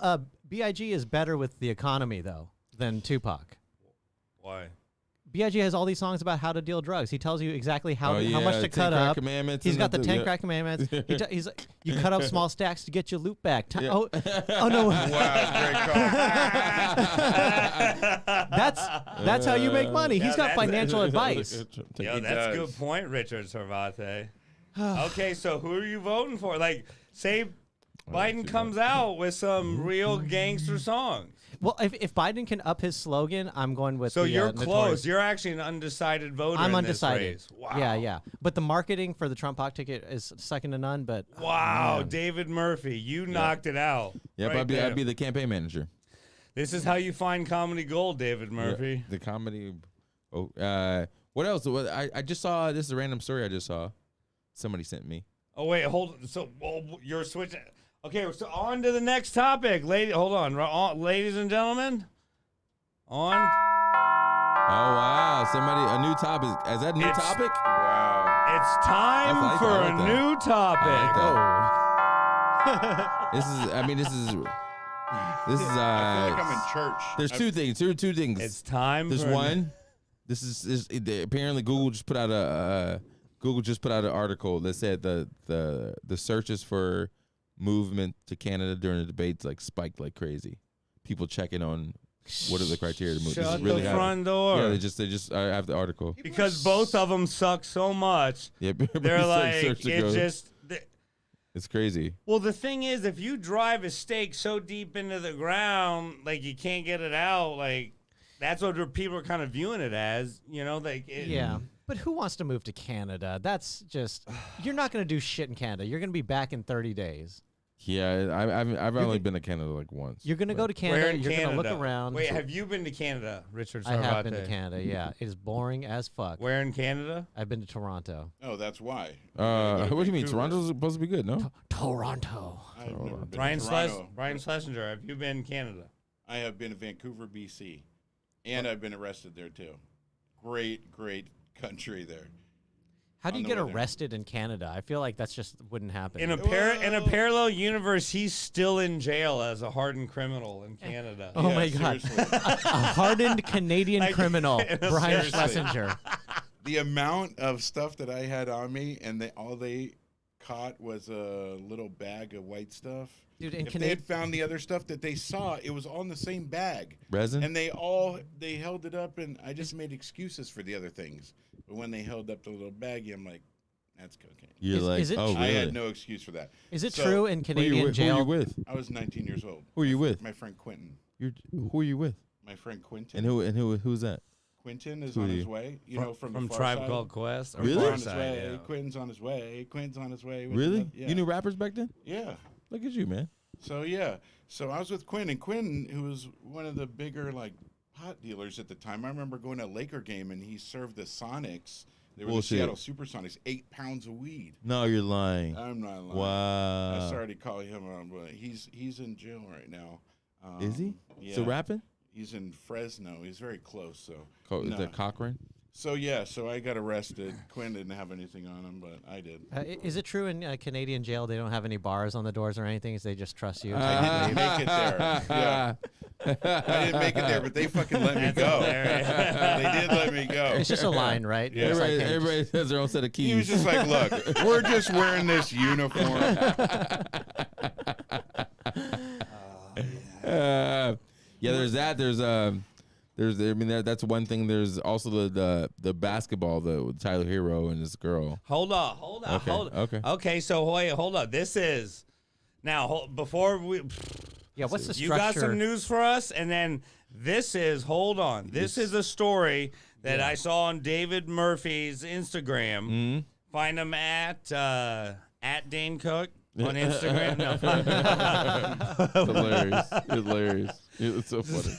Big is better with the economy though than Tupac.
Why?
Big has all these songs about how to deal drugs. He tells you exactly how much
10
to cut
crack
up.
commandments
He's
and
got the 10
yeah.
crack commandments. He's like, you cut up small stacks to get your loot back.
Yeah.
Oh no,
Wow, great call.
that's how you make money. He's got financial advice.
Yeah,
He
that's a
does.
good point, Richard Sarvate. Okay, so who are you voting for? Like, say Biden comes out with some real gangster songs.
Well, if Biden can up his slogan, I'm going with.
So
the,
you're
Notorious.
close. You're actually an undecided voter.
I'm
in
undecided.
This race. Wow.
Yeah. But the marketing for the Trump-oc ticket is second to none. But
Wow, David Murphy, you knocked it out.
Yeah,
right there.
I'd be the campaign manager.
This is how you find comedy gold, David Murphy.
Yeah, the comedy. Oh, what else? I just saw. This is a random story I just saw. Somebody sent me.
Oh wait, hold. So you're switching. Okay, so on to the next topic, Hold on, ladies and gentlemen. On.
Oh wow! A new topic. Is that a new topic?
Wow.
It's time
I like
for
that. I
a
like
new topic.
This is. I mean, this is.
I feel like I'm in church.
There's two things. Two things.
It's time.
There's
for
one. This is apparently Google just put out an article that said the searches for movement to Canada during the debates like spiked like crazy. People checking on what are the criteria to move.
Shut
This is really
the
happening.
front door.
Yeah, they just I have the article.
Because both of them suck so much.
Yeah,
They're like,
search to
it
go.
just.
It's crazy.
Well, the thing is, if you drive a stake so deep into the ground, like you can't get it out, like that's what people are kind of viewing it as, like.
yeah. But who wants to move to Canada? That's just you're not going to do shit in Canada. You're going to be back in 30 days.
Yeah, I've only been to Canada like once.
You're going to go to Canada.
Where in
You're going to
Canada?
look around.
Wait, have you been to Canada, Richard
I
Sarvate?
have been to Canada. Yeah, it is boring as fuck.
Where in Canada?
I've been to Toronto.
Oh, that's why.
What do you mean?
Vancouver.
Toronto's supposed to be good, no?
Toronto.
I've never been to
Brian
Toronto.
Schlesinger, have you been to Canada?
I have been to Vancouver, BC, and I've been arrested there too. Great country there.
How do you get arrested in Canada? I feel like that's just wouldn't happen.
In a parallel universe, he's still in jail as a hardened criminal in Canada.
Oh my God, a hardened Canadian criminal, Brian Schlesinger.
The amount of stuff that I had on me, and all they caught was a little bag of white stuff.
Dude,
if they had found the other stuff that they saw, it was all in the same bag.
Resin?
And they held it up, and I just made excuses for the other things. But when they held up the little baggie, I'm like, that's cocaine.
Is it
oh,
true?
I
really?
had no excuse for that.
Is it true in Canadian jail?
Who are you with?
I was 19 years old.
Who are you with?
My friend Quentin.
Who are you with?
My friend Quentin.
And who's that?
Quentin is on his way. You know, from the far
Tribe
side.
Called Quest. Or
Really?
Far
On his
Side,
way.
yeah.
Quentin's on his way. Quentin's on his way.
Really?
Yeah.
You knew rappers back then?
Yeah.
Look at you, man.
So yeah, so I was with Quinn, and Quinn, who was one of the bigger like pot dealers at the time. I remember going to a Laker game, and he served the Sonics. They were the Seattle Supersonics, 8 pounds of weed.
No, you're lying.
I'm not lying.
Wow.
I'm sorry to call him out, but he's in jail right now.
Is he?
Yeah.
Still rapping?
He's in Fresno. He's very close. So
Is that Cochran?
So yeah, so I got arrested. Quinn didn't have anything on him, but I did.
Is it true in Canadian jail they don't have any bars on the doors or anything? They just trust you?
I didn't make it there. Yeah. I didn't make it there, but they fucking let me go. They did let me go.
It's just a line, right?
Yeah.
It's like,
Everybody has their own set of keys.
He was just like, look, we're just wearing this uniform.
Yeah, there's that. I mean, that's one thing. There's also the basketball, with Tyler Herro and this girl.
Hold on.
Okay.
Okay, so wait, hold on. This is now before we.
yeah, what's the structure?
You got some news for us, and then this is hold on. This is a story that I saw on David Murphy's Instagram.
Mm-hmm.
Find him at Dane Cook on Instagram.
No, hilarious. It's so funny.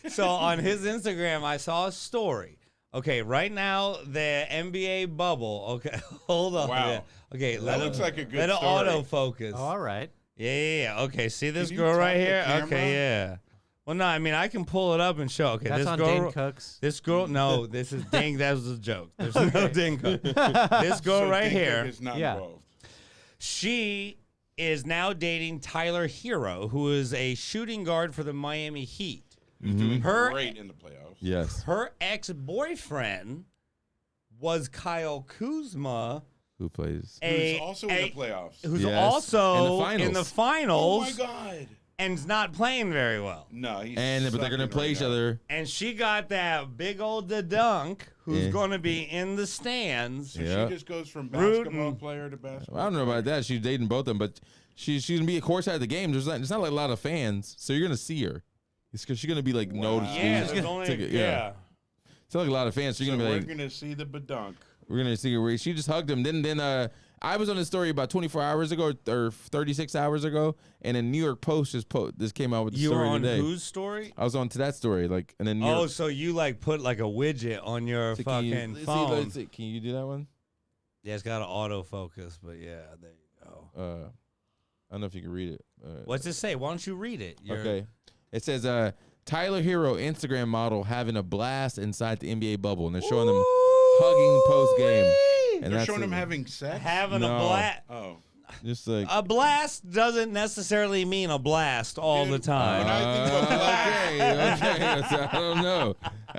So on his Instagram, I saw a story. Okay, right now the NBA bubble. Okay, hold on.
Wow.
Yeah. Okay,
That looks like a good
let it
story.
autofocus.
Oh, all right.
Yeah. Okay, see this
Can you
girl right
tap the
here?
camera?
Okay, yeah. Well, no, I mean I can pull it up and show. Okay,
That's
this
on
girl.
Dane Cook's.
This girl. No, this is Dane. That was a joke. There's no Dane Cook. This girl
So
right
Dane
here.
Cook is not
Yeah.
involved.
She is now dating Tyler Herro, who is a shooting guard for the Miami Heat.
Who's doing
Her-
great in the playoffs.
Yes.
Her ex-boyfriend was Kyle Kuzma,
Who plays?
Who's also in the playoffs.
who's
Yes.
also
In the
in
finals.
the
Oh
finals
my God.
and's not playing very well.
No, he's
But they're gonna
sucking
play
right
each
now.
other.
And she got that big old dunk who's
Yeah.
going to be in the stands.
So
Yeah.
she just goes from
Rootin'.
basketball player to basketball.
I don't know about that. She's dating both of them, but she's gonna be of course at the game. It's not like a lot of fans, so you're gonna see her. It's because she's gonna be like noticed.
Yeah,
She's
there's
gonna
only
take it,
yeah.
It's not like a lot of fans. So you're
So
gonna
we're
be like,
gonna see the badunk.
we're gonna see her. She just hugged him. Then I was on this story about 24 hours ago or 36 hours ago, and then New York Post just came out with the
You were
story
on
today.
whose story?
I was on to that story, and then New
Oh,
York.
so you like put like a widget on your
So
fucking
let's
phone.
let's see, can you do that one?
Yeah, it's got an autofocus, but yeah, there you go.
I don't know if you can read it.
What's it say? Why don't you read it?
Okay. It says Tyler Herro, Instagram model, having a blast inside the NBA bubble, and they're showing them hugging post game. And
They're
that's
showing
it.
him having sex.
Having
No.
a blast.
Oh,
Just like
A blast doesn't necessarily mean a blast all the
Dude,
time.
I think a blast-
okay. I don't know.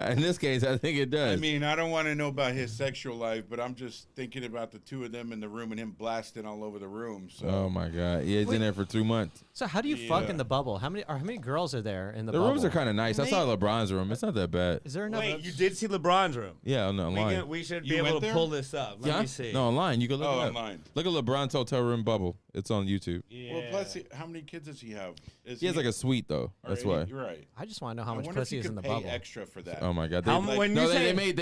In this case, I think it does.
I mean, I don't want to know about his sexual life, but I'm just thinking about the two of them in the room and him blasting all over the room. So
oh my God, yeah, he's in there for 2 months.
So how do you fuck
Yeah.
in the bubble? How many girls are there in the
The
bubble?
rooms are kind of nice. I saw LeBron's room. It's not that bad.
Is there enough?
Wait, you did see LeBron's room?
Yeah, no, online.
We should be
You
able
went
to
there?
pull this up. Let
Yeah?
me see.
No, online. You can look
Oh,
it up.
online.
Look at LeBron's hotel room bubble. It's on YouTube.
Yeah.
Well, plus, how many kids does he have?
He has like a suite though. That's why.
You're right.
I just want to know how
I
much
wonder if
pussy
you
is in
could
the
pay
bubble.
extra for that.
Oh my God.
How mu- when
no,
you
they
say-
made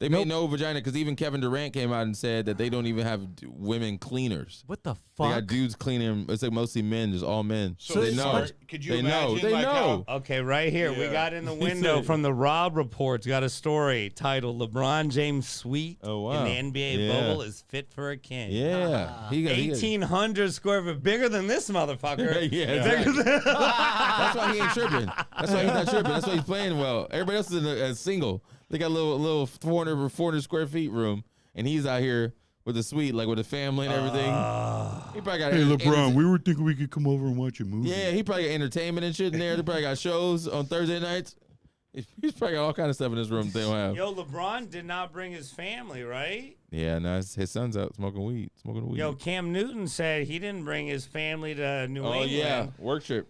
They made no vagina because even Kevin Durant came out and said that they don't even have women cleaners.
What the
They
fuck?
got dudes cleaning. It's like mostly men, just all men.
So
they know.
Could you
They
imagine?
know. They
like
know.
Okay, right here. We
Yeah.
got in the window from the Rob Report's got a story titled LeBron James suite
Oh, wow.
in the NBA
Yeah.
bubble is fit for a king.
Yeah. He got
1,800 square foot, bigger than this motherfucker.
Yeah, exactly. That's why he ain't tripping. That's why he's not tripping. That's why he's playing well. Everybody else is in a single. They got a little 400 square feet room, and he's out here with a suite, like with a family and everything. He probably got.
Hey, LeBron, we were thinking we could come over and watch a movie.
Yeah, he probably got entertainment and shit in there. They probably got shows on Thursday nights. He's probably got all kind of stuff in his room they don't have.
Yo, LeBron did not bring his family, right?
Yeah, no, his son's out smoking weed.
Yo, Cam Newton said he didn't bring his family to New England.
yeah, work trip.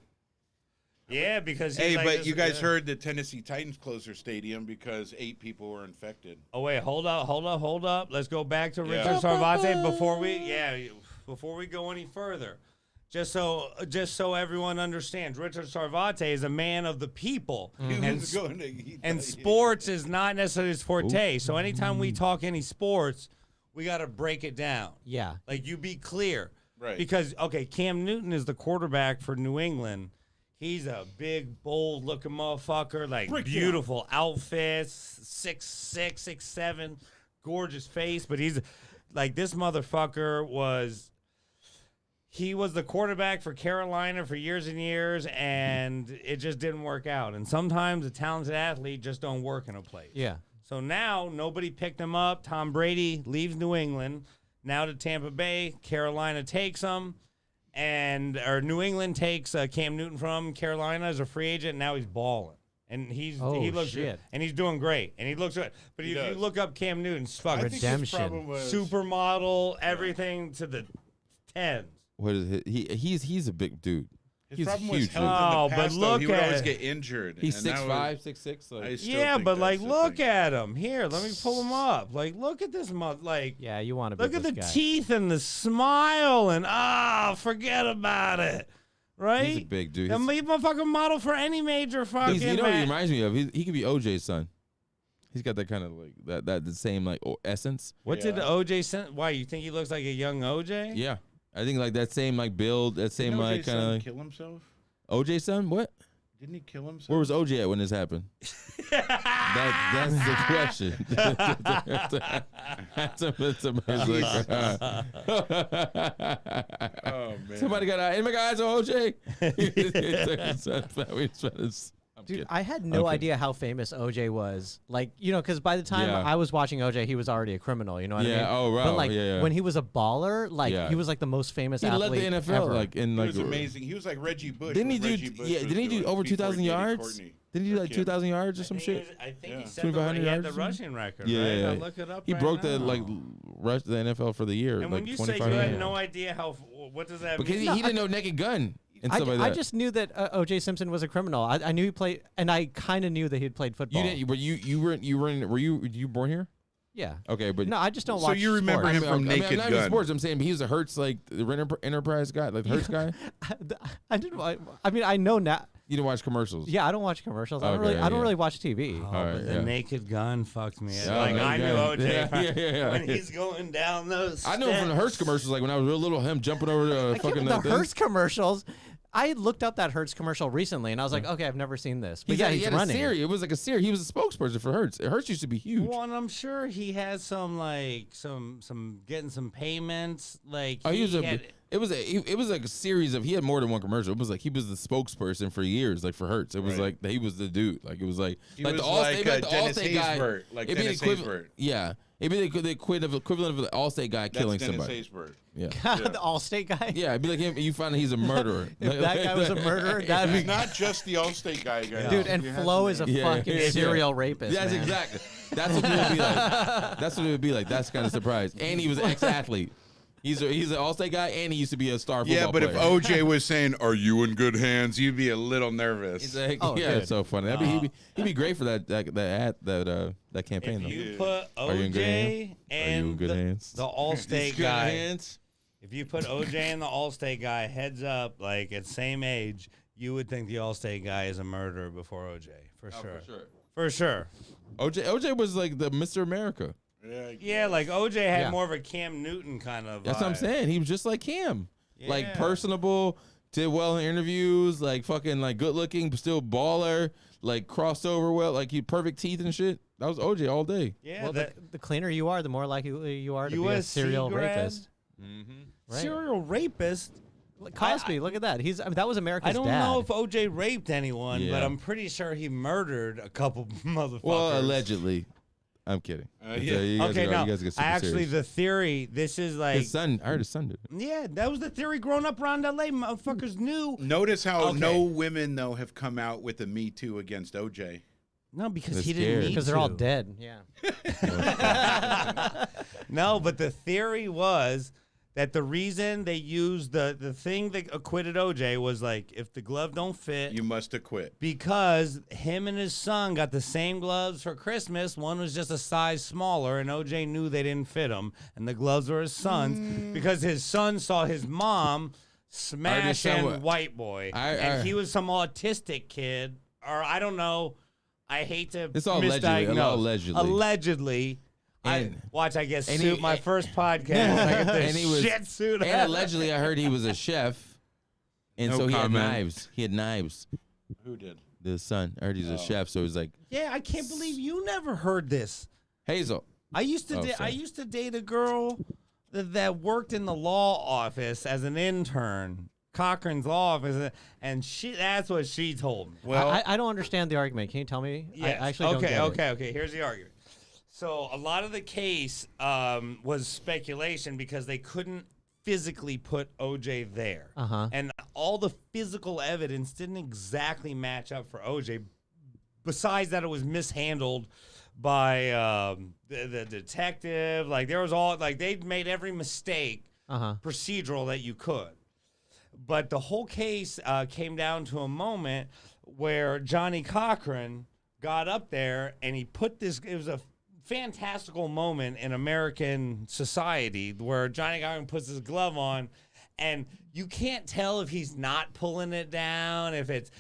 Yeah, because he's
Hey,
like
but
this-
you guys heard the Tennessee Titans closed their stadium because 8 people were infected.
Oh wait, hold up. Let's go back to
Yeah.
Richard Sarvate before we go any further. Just so everyone understands, Richard Sarvate is a man of the people, and sports is not necessarily his forte. So anytime we talk any sports, we got to break it down.
Yeah.
Like, you be clear.
Right.
Because, okay, Cam Newton is the quarterback for New England. He's a big, bold-looking motherfucker, like beautiful outfits, 6'6", 6'7", gorgeous face. But he's like, this motherfucker was the quarterback for Carolina for years and years, and it just didn't work out. And sometimes a talented athlete just don't work in a place.
Yeah.
So now nobody picked him up. Tom Brady leaves New England, now to Tampa Bay. Carolina takes him. Or New England takes Cam Newton from Carolina as a free agent. Now he's balling, and he looks good, and he's doing great, and he looks good. But if you look up Cam Newton's fucking
Redemption.
supermodel, everything to the 10s.
What is it? He's a big dude.
His problem was
huge.
health in
Oh,
the
but
past, though.
look
He would always
at-
get injured.
He's
and that
6'5",
was-
6'6".
I
Like,
still
Yeah,
think
but
that's
like,
the
look
thing.
at him here. Let me pull him up. Like, look at this like.
Yeah, you want to be
Look at
this
the
guy.
teeth and the smile, and forget about it, right?
He's a big dude.
That motherfucking model for any major fucking.
You know what he
man.
reminds me of? He could be OJ's son. He's got that kind of like that the same like essence.
What did OJ send? Why, you think he looks like a young OJ?
Yeah, I think like that same like build, that same
Didn't
like
OJ's
kind of
son
like
kill himself?
OJ's son. What?
Didn't he kill himself?
Where was OJ at when this happened? That's the question.
Oh man.
Somebody got anybody got eyes on OJ?
Dude, I had no idea how famous OJ was. Like, because by the time
Yeah.
I was watching OJ, he was already a criminal. You know what I mean?
Yeah, oh, wow,
But like
yeah.
when he was a baller, like
Yeah.
he was like the most famous
He
athlete
led the NFL
ever.
like in
He
like
was amazing. He was like Reggie Bush.
Didn't he
when
do?
Reggie Bush
Yeah,
was
didn't he do
doing
over
before
2,000
he dated
yards?
Courtney.
Didn't he do like
Kim.
2,000 yards or some shit?
I think
Yeah.
he said
2,500
he had
yards
the
or something?
rushing record.
Yeah,
right? I'll look it up.
He
right
broke
now.
the like rush the NFL for the year.
And
like
when you say you
2,500.
had no idea what does that
Because
mean?
he didn't know Naked Gun and stuff like that.
I just knew that OJ Simpson was a criminal. I knew he played, and I kind of knew that he'd played football.
You didn't. Were you born here?
Yeah.
Okay, but
No, I just don't
So
watch.
you remember
sports.
him from Naked
I'm not even
Gun.
sports. I'm saying but he was a Hertz like the enterprise guy, like the Hertz guy.
I didn't. I mean, I know now.
You didn't watch commercials.
Yeah, I don't watch commercials. I don't
Okay,
really. I don't
yeah.
really watch TV.
Oh,
All
but
right,
the
yeah.
Naked Gun fucked me.
Yeah,
Like, I
Naked
knew
Gun.
OJ
Yeah.
when he's going down those.
I know him from the Hertz commercials, like when I was real little, him jumping over the fucking
the
thing.
Hertz commercials. I looked up that Hertz commercial recently, and I was like, okay, I've never seen this. But
He
he's
had
running.
a series. It was like a series. He was a spokesperson for Hertz. Hertz used to be huge.
Well, and I'm sure he had some getting some payments. Like
Oh, he was
had,
it was like a series of. He had more than one commercial. It was like he was the spokesperson for years, like for Hertz. It was
Right.
like he was the dude. Like it was like
He
like
was
the Allstate,
like,
the
Dennis
Allstate guy.
Haysbert, like
it'd be
Dennis
the equivalent.
Haysbert.
Yeah, it'd be the equivalent of the Allstate guy
That's
killing
Dennis
somebody.
Haysbert.
Yeah,
the Allstate guy.
yeah, it'd be like him. You find out he's a murderer.
If that guy was a murderer, that'd
He's
be
not just the Allstate guy, guys.
dude. And
He has
Flo
a
is a
name.
Yeah,
fucking
yeah.
serial rapist.
That's
man.
exactly. That's what it would be like. That's what it would be like. That's kind of surprise. And he was an ex-athlete. He's an Allstate guy, and he used to be a star football
Yeah, but if
player.
OJ was saying, "Are you in good hands?" you'd be a little nervous.
He's like,
Oh,
yeah,
dude.
it's so funny. He'd be great for that campaign.
if
though.
you put
Are you in good
OJ
Are you in
and
good hands?
the Allstate
Good
guy,
hands.
if you put OJ and the Allstate guy heads up, like at same age, you would think the Allstate guy is a murderer before OJ, for sure.
For sure.
For sure.
OJ was like the Mr. America.
Yeah, like OJ had more of a Cam Newton kind of
That's
vibe.
what I'm saying. He was just like Cam.
Yeah.
Like personable, did well in interviews, like fucking like good looking, but still baller, like crossed over well, like he perfect teeth and shit. That was OJ all day.
Yeah,
Well, the cleaner you are, the more likely you are to be a
USC
serial
grad?
rapist. Right.
Serial rapist.
Cosby, look at that. That was America's
I don't
dad.
know if OJ raped anyone,
Yeah.
but I'm pretty sure he murdered a couple motherfuckers.
Well, allegedly. I'm kidding. You guys
Okay,
are,
no.
you guys get super
Actually,
serious.
the theory, this is like.
His son, I heard his son did it.
Yeah, that was the theory growing up around LA. Motherfuckers knew.
Notice how
Okay.
no women, though, have come out with a Me Too against OJ.
No, because
They're
he didn't
scared.
need
because they're all
to.
dead. Yeah.
No, but the theory was that the reason they used the thing that acquitted OJ was like, if the glove don't fit,
You must acquit.
because him and his son got the same gloves for Christmas. One was just a size smaller, and OJ knew they didn't fit him, and the gloves were his son's because his son saw his mom smashing white boy, and he was some autistic kid, or I don't know. I hate to
It's all allegedly,
misdiagnose.
allegedly.
Allegedly. I get
and
suit
he-
my first podcast. I get the
and he was-
shit suit.
And allegedly, I heard he was a chef, and
No
so he had
comment.
knives. He had knives.
Who did?
The son, I heard he's a chef, so he's like
Yeah, I can't believe you never heard this.
Hazel.
I used to I
sorry.
used to date a girl that worked in the law office as an intern, Cochran's law office, and that's what she told me.
Well,
I don't understand the argument. Can you tell me?
Yes.
I actually don't get it.
Okay. Here's the argument. So a lot of the case was speculation because they couldn't physically put OJ there, and all the physical evidence didn't exactly match up for OJ. Besides that, it was mishandled by the detective. Like there was all like they made every mistake procedural that you could. But the whole case came down to a moment where Johnny Cochran got up there and he put this. It was a fantastical moment in American society where Johnny Cochran puts his glove on, and you can't tell if he's not pulling it down, if it's.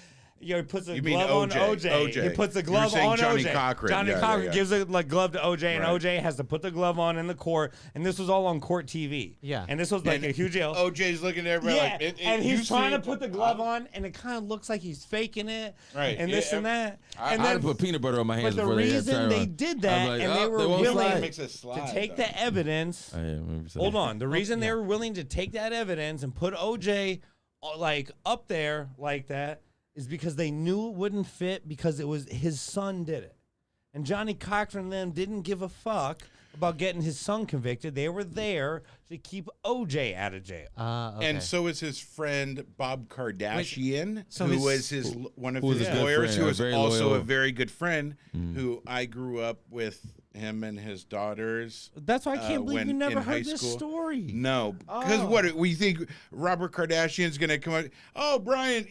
He puts a glove on OJ. He puts the glove on
Johnny
OJ.
Cochran.
Johnny Cochran gives a glove to OJ, and
Right.
OJ has to put the glove on in the court. And this was all on court TV.
Yeah.
And this was like a huge deal.
OJ's looking at everybody
Yeah,
like,
and
you
he's trying
see-
to put the glove on, and it kind of looks like he's faking it,
Right,
and this
yeah,
and that.
I
And
had to
then,
put peanut butter on my hands
but the
before they had
reason
to
they did that,
like,
and they were
won't
willing
slide.
Makes it slide,
to take
though.
the evidence. Hold on. The reason they were willing to take that evidence and put OJ like up there like that is because they knew it wouldn't fit because it was his son did it. And Johnny Cochran and them didn't give a fuck about getting his son convicted. They were there to keep OJ out of jail.
Okay.
And so is his friend Bob Kardashian, who was one of
who was
his
a good
lawyers,
friend,
who
a
was
very
also
loyal-
a very good friend, who I grew up with him and his daughters.
That's why I can't believe
when
you never
in high
heard this
school.
story.
No, because what we think Robert Kardashian's gonna come out? Oh, Brian,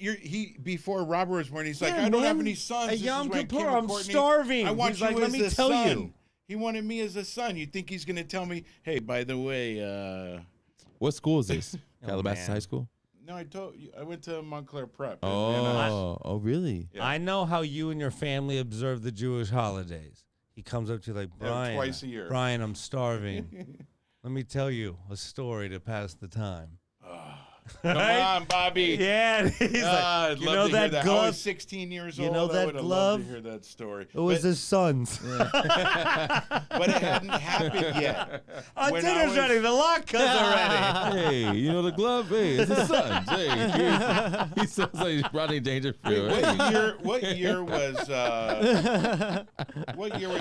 before Robert was born, he's like,
Yeah,
I don't have
man.
any sons.
A
This is
Yom
when
Kippur,
Kim and
I'm
Courtney-
starving.
I want
He's
you
like,
as
let me
a
tell
son.
you.
He wanted me as a son. You think he's gonna tell me, hey, by the way,
What school is this? Calabasas
man.
High School.
no, I told you I went to Montclair Prep.
Oh, really?
Yeah.
I know how you and your family observe the Jewish holidays. He comes up to you like, Brian,
twice a year.
Brian, I'm starving. Let me tell you a story to pass the time.
Come on, Bobby.
Yeah, he's
I'd
like, you
love
know
to hear
that
I was
glove?
16 years
You
old.
know
I
that
would have
glove?
loved to hear that story.
It was his son's.
But it hadn't happened yet.
Our
When I
dinner's
was-
ready. The latkes are ready.
Hey, you know the glove? Hey, it's his son. Hey, he sounds like Rodney Dangerfield. Hey.
What year was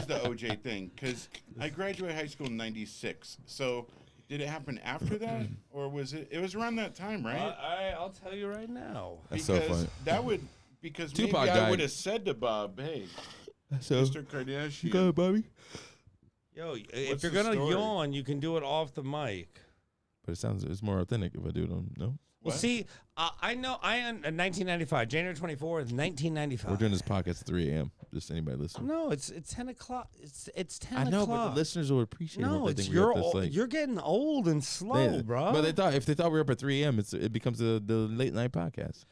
the OJ thing? Because I graduated high school in '96. So did it happen after that, or was it? It was around that time, right?
I'll tell you right now.
That's so funny.
That would because
Tupac
maybe I
died.
would have said to Bob, "Hey,
So,
Mr. Kardashian."
go ahead, Bobby.
Yo,
What's
if you're
the
gonna
story?
yawn, you can do it off the mic.
But it's more authentic if I do it on. No,
Well,
What?
see, I know. In 1995, January 24th, 1995.
we're doing this podcast at 3 a.m. Just anybody listening.
No, it's 10 o'clock. It's 10
I know,
o'clock.
but the listeners will appreciate it.
No,
if they
it's
think we're up
you're
this late.
you're getting old and slow,
They-
bro.
But if they thought we were up at 3 a.m., it becomes the late night podcast.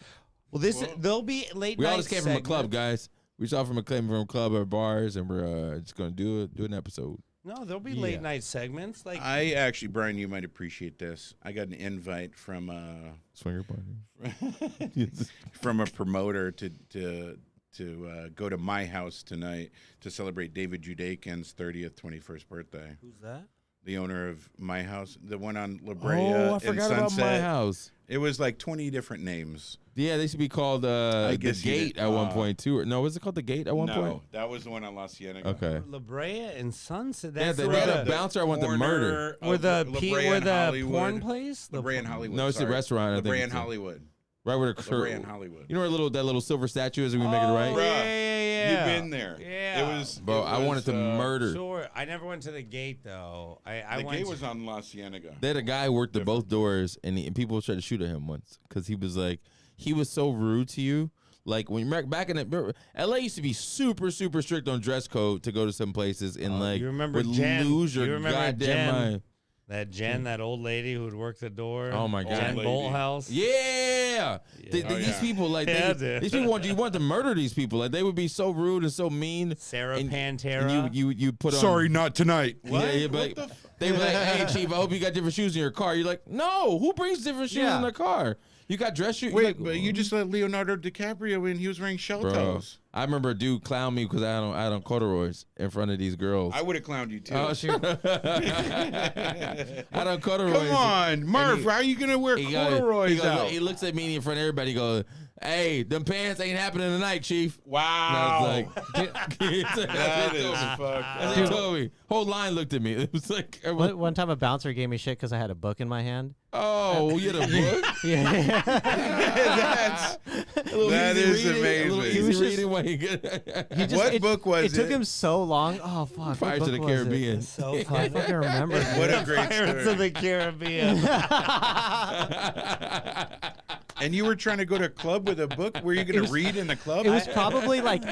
Well, they'll be late
We
night
all just came from a club,
segments.
guys. We saw from a club or bars, and we're just gonna do an episode.
No, there'll be late night segments. Like
I actually, Brian, you might appreciate this. I got an invite from
Swinger party.
from a promoter to go to my house tonight to celebrate David Judakin's 21st birthday.
Who's that?
The owner of my house, the one on La Brea
I forgot
in
about
Sunset.
my house.
It was like 20 different names.
Yeah, they used to be called the Gate at one point too. No, was it called the Gate at one point?
No, that was the one on La Cienega.
Okay.
La Brea and Sunset.
Yeah,
That's
they had a bouncer I went to murder.
Where the porn place?
La Brea in Hollywood.
No, it's a restaurant.
La
I think
Brea in
it's
Hollywood.
Right where
La Brea in Hollywood.
You know where that little silver statue is, and we make it right.
Yeah.
You've been there.
Yeah.
It was.
Bro, I wanted to murder.
Sure. I never went to the Gate though.
The Gate was on La Cienega.
They had a guy who worked at both doors, and people tried to shoot at him once because he was so rude to you. Like when you're back in LA used to be super strict on dress code to go to some places, and
you remember
would
Jen?
lose your
You remember
goddamn
Jen?
mind.
That Jen, that old lady who would work the door.
Oh my God.
Jen
Old lady.
Bolthouse.
Yeah. These people these people want to murder these people. Like they would be so rude and so mean.
Sarah
and,
Pantera.
And you put on.
Sorry, not tonight.
Yeah, but they were like, "Hey, Chief, I hope you got different shoes in your car." You're like, "No, who brings different shoes in their car? You got dress shoes."
Wait, but you just let Leonardo DiCaprio in. He was wearing shell
Bro,
toes.
I remember a dude clown me because I had on corduroys in front of these girls.
I would have clowned you too.
Oh, sure. I had on corduroys.
Come on, Murph. How are you gonna wear corduroys out?
He looks at me in front of everybody. He goes, "Hey, them pants ain't happening tonight, Chief."
Wow.
And I was like,
that is fucked.
He told me. Whole line looked at me. It was like,
One time a bouncer gave me shit because I had a book in my hand.
"Oh, you had a book?"
Yeah.
That is amazing.
A little easy reading while you get.
What book was it?
It took him so long. Oh fuck!
Pirates
what
of the
book was it?
Caribbean.
So
I
funny.
fucking remember.
What a great
Pirates
story.
of the Caribbean.
And you were trying to go to a club with a book? Were you going to read in the club?
It was probably like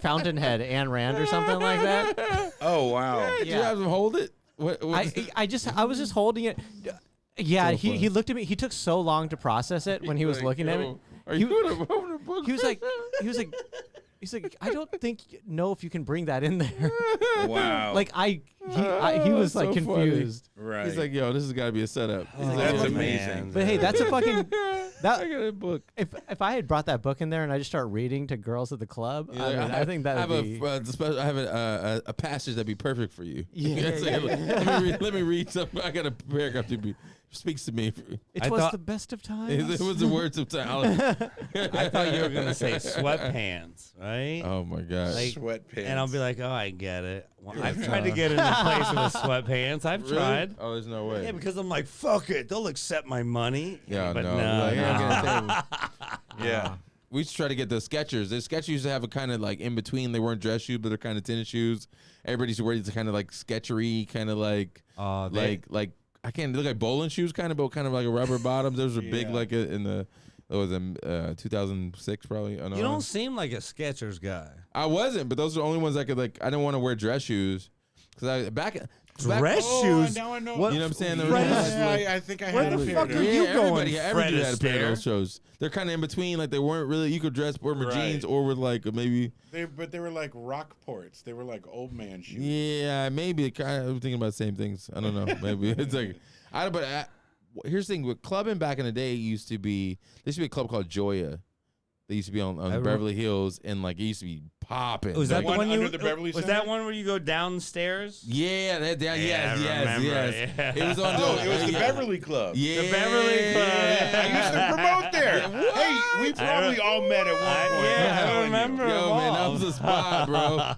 Fountainhead, Ayn Rand or something like that.
Oh, wow.
Did you have him hold it? What was it?
I was just holding it. Yeah,
So
he looked at me. He took so long to process it when he was
Like,
looking at me.
"Yo, Are you going to open a book?"
He was like, I don't know if you can bring that in there.
Wow.
Like he was like
so
confused.
Right.
He's like, "Yo, this has got to be a setup."
That's
Oh,
amazing.
man.
But hey, that's a fucking that.
I got a book.
If I had brought that book in there and I just start reading to girls at the club, I think that would be.
I have a passage that'd be perfect for you.
Yeah,
Let me read something. I got a paragraph to be speaks to me.
It was the best of times.
It was the words of talent.
I thought you were gonna say sweatpants, right?
Oh my gosh.
Like,
Sweatpants.
And I'll be like, oh, I get it. Well, I've tried to get into place with sweatpants. I've
Really?
tried.
Oh, there's no way.
Yeah, because I'm like, fuck it. They'll accept my money.
Yeah,
but
no.
no.
Like,
no.
I gotta tell you.
Yeah.
We used to try to get the Skechers. The Skechers used to have a kind of like in between. They weren't dress shoes, but they're kind of tennis shoes. Everybody used to wear these kind of like sketchery, kind of like like I can't look like bowling shoes, kind of, but kind of like a rubber bottoms. Those were big,
Yeah.
like in the. That was in 2006, probably. I don't know.
You don't seem like a Skechers guy.
I wasn't, but those are the only ones I could like. I didn't want to wear dress shoes because
Dress
Oh,
shoes?
now I know.
What?
You know what I'm saying? They were
Fred
just
Yeah,
like-
I think I
Where
had
the
a pair
fuck
there.
are you
everybody,
going,
everybody
Fred
had a pair of
Astaire?
those shows. They're kind of in between, like they weren't really. You could dress or with
Right.
jeans or with like maybe.
But they were like Rockports. They were like old man shoes.
Yeah, maybe. I'm thinking about the same things. I don't know. Maybe it's like here's the thing. With clubbing back in the day, there used to be a club called Joya. They used to be on Beverly Hills, and like it used to be popping.
Was that
Like,
the one
under
you?
the Beverly
was
Center?
that one where you go downstairs?
Yeah,
I
yes.
remember, yeah.
It was on.
Oh, it was the
yeah.
Beverly Club.
Yeah,
The Beverly Club.
I used to promote there. Hey, we probably all met at one point.
Yeah,
I'm
I
telling you.
remember.
Yo, man, that
all.
was a spot, bro.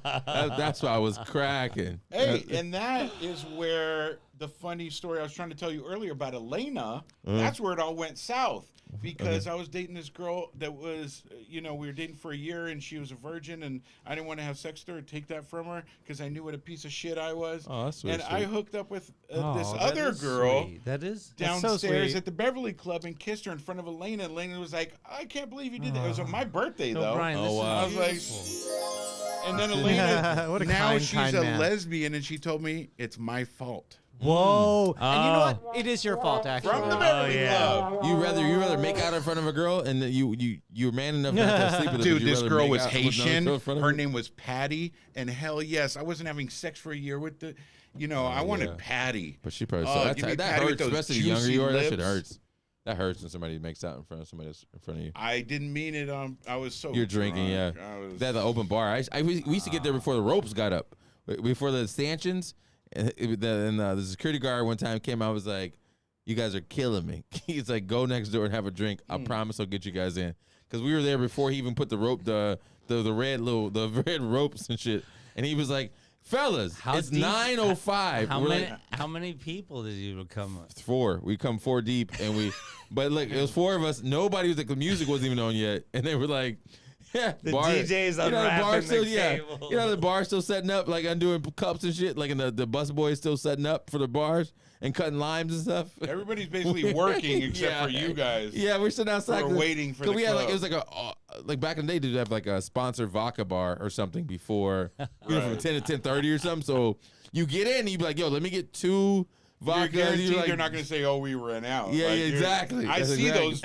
That's why I was cracking.
Hey, and that is where the funny story I was trying to tell you earlier about Elena, that's where it all went south. Because I was dating this girl that was, we were dating for a year and she was a virgin and I didn't want to have sex with her and take that from her because I knew what a piece of shit I was.
Oh, that's sweet,
and I
sweet.
hooked up with
Oh,
this
that
other
is
girl
sweet. That is
That's so
downstairs
sweet.
at the Beverly Club and kissed her in front of Elena. Elena was like, I can't believe you did that. It was on my birthday,
No,
though.
Brian,
Oh,
this
wow.
I
is
was like,
beautiful.
and then Elena,
What a
now
kind,
she's
kind
a
man.
lesbian, and she told me it's my fault.
Whoa. And you know what? It is your fault, actually.
From the Mary Club.
You rather make out in front of a girl and you're man enough not to sleep with her.
Dude,
but you'd
this
rather
girl
make
was
out with another
Haitian.
girl in front of
Her name was Patty. And hell yes, I wasn't having sex for a year with the, I wanted Patty.
But she probably
give me
that
Patty with
hurts,
those
especially the younger
juicy
you are. That shit
lips.
hurts. That hurts when somebody makes out in front of somebody else in front of you.
I didn't mean it. I was so
You're drinking,
drunk.
yeah. That's the open bar. We used to get there before the ropes got up, before the stanchions. And the security guard one time came out, was like, "You guys are killing me." He's like, "Go next door and have a drink. I promise I'll get you guys in." Because we were there before he even put the rope, the red ropes and shit. And he was like, "Fellas, it's 9:05."
How many people did you become?
4. We come 4 deep, and but look, it was 4 of us. Nobody was like, the music wasn't even on yet, and they were like, "Yeah,
The DJ's unwrapping the cable.
the bar's still setting up, like undoing cups and shit, like, and the bus boys still setting up for the bars and cutting limes and stuff."
Everybody's basically working except for you guys.
Yeah, we're sitting outside.
We're waiting for the
we had
club.
it was like back in the day, did have like a sponsored vodka bar or something before, from 10 to 10:30 or something. So you get in, and you be like, "Yo, let me get 2
You're
vodka."
guaranteed
like,
they're not going to say, "Oh, we ran out."
Yeah,
Like,
yeah, exactly.
I
That's
see
exactly.
those.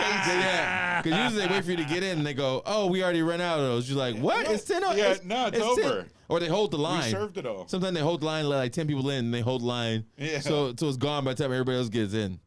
Yeah, because usually they wait for you to get in and they go, "Oh, we already ran out of those." You're like, "What?
No,
It's 10.
yeah, no, it's
10."
over.
Or they hold the
We
line.
served it all.
Sometimes they hold the line, let like 10 people in, and they hold the line.
Yeah.
So it's gone by the time everybody else gets in.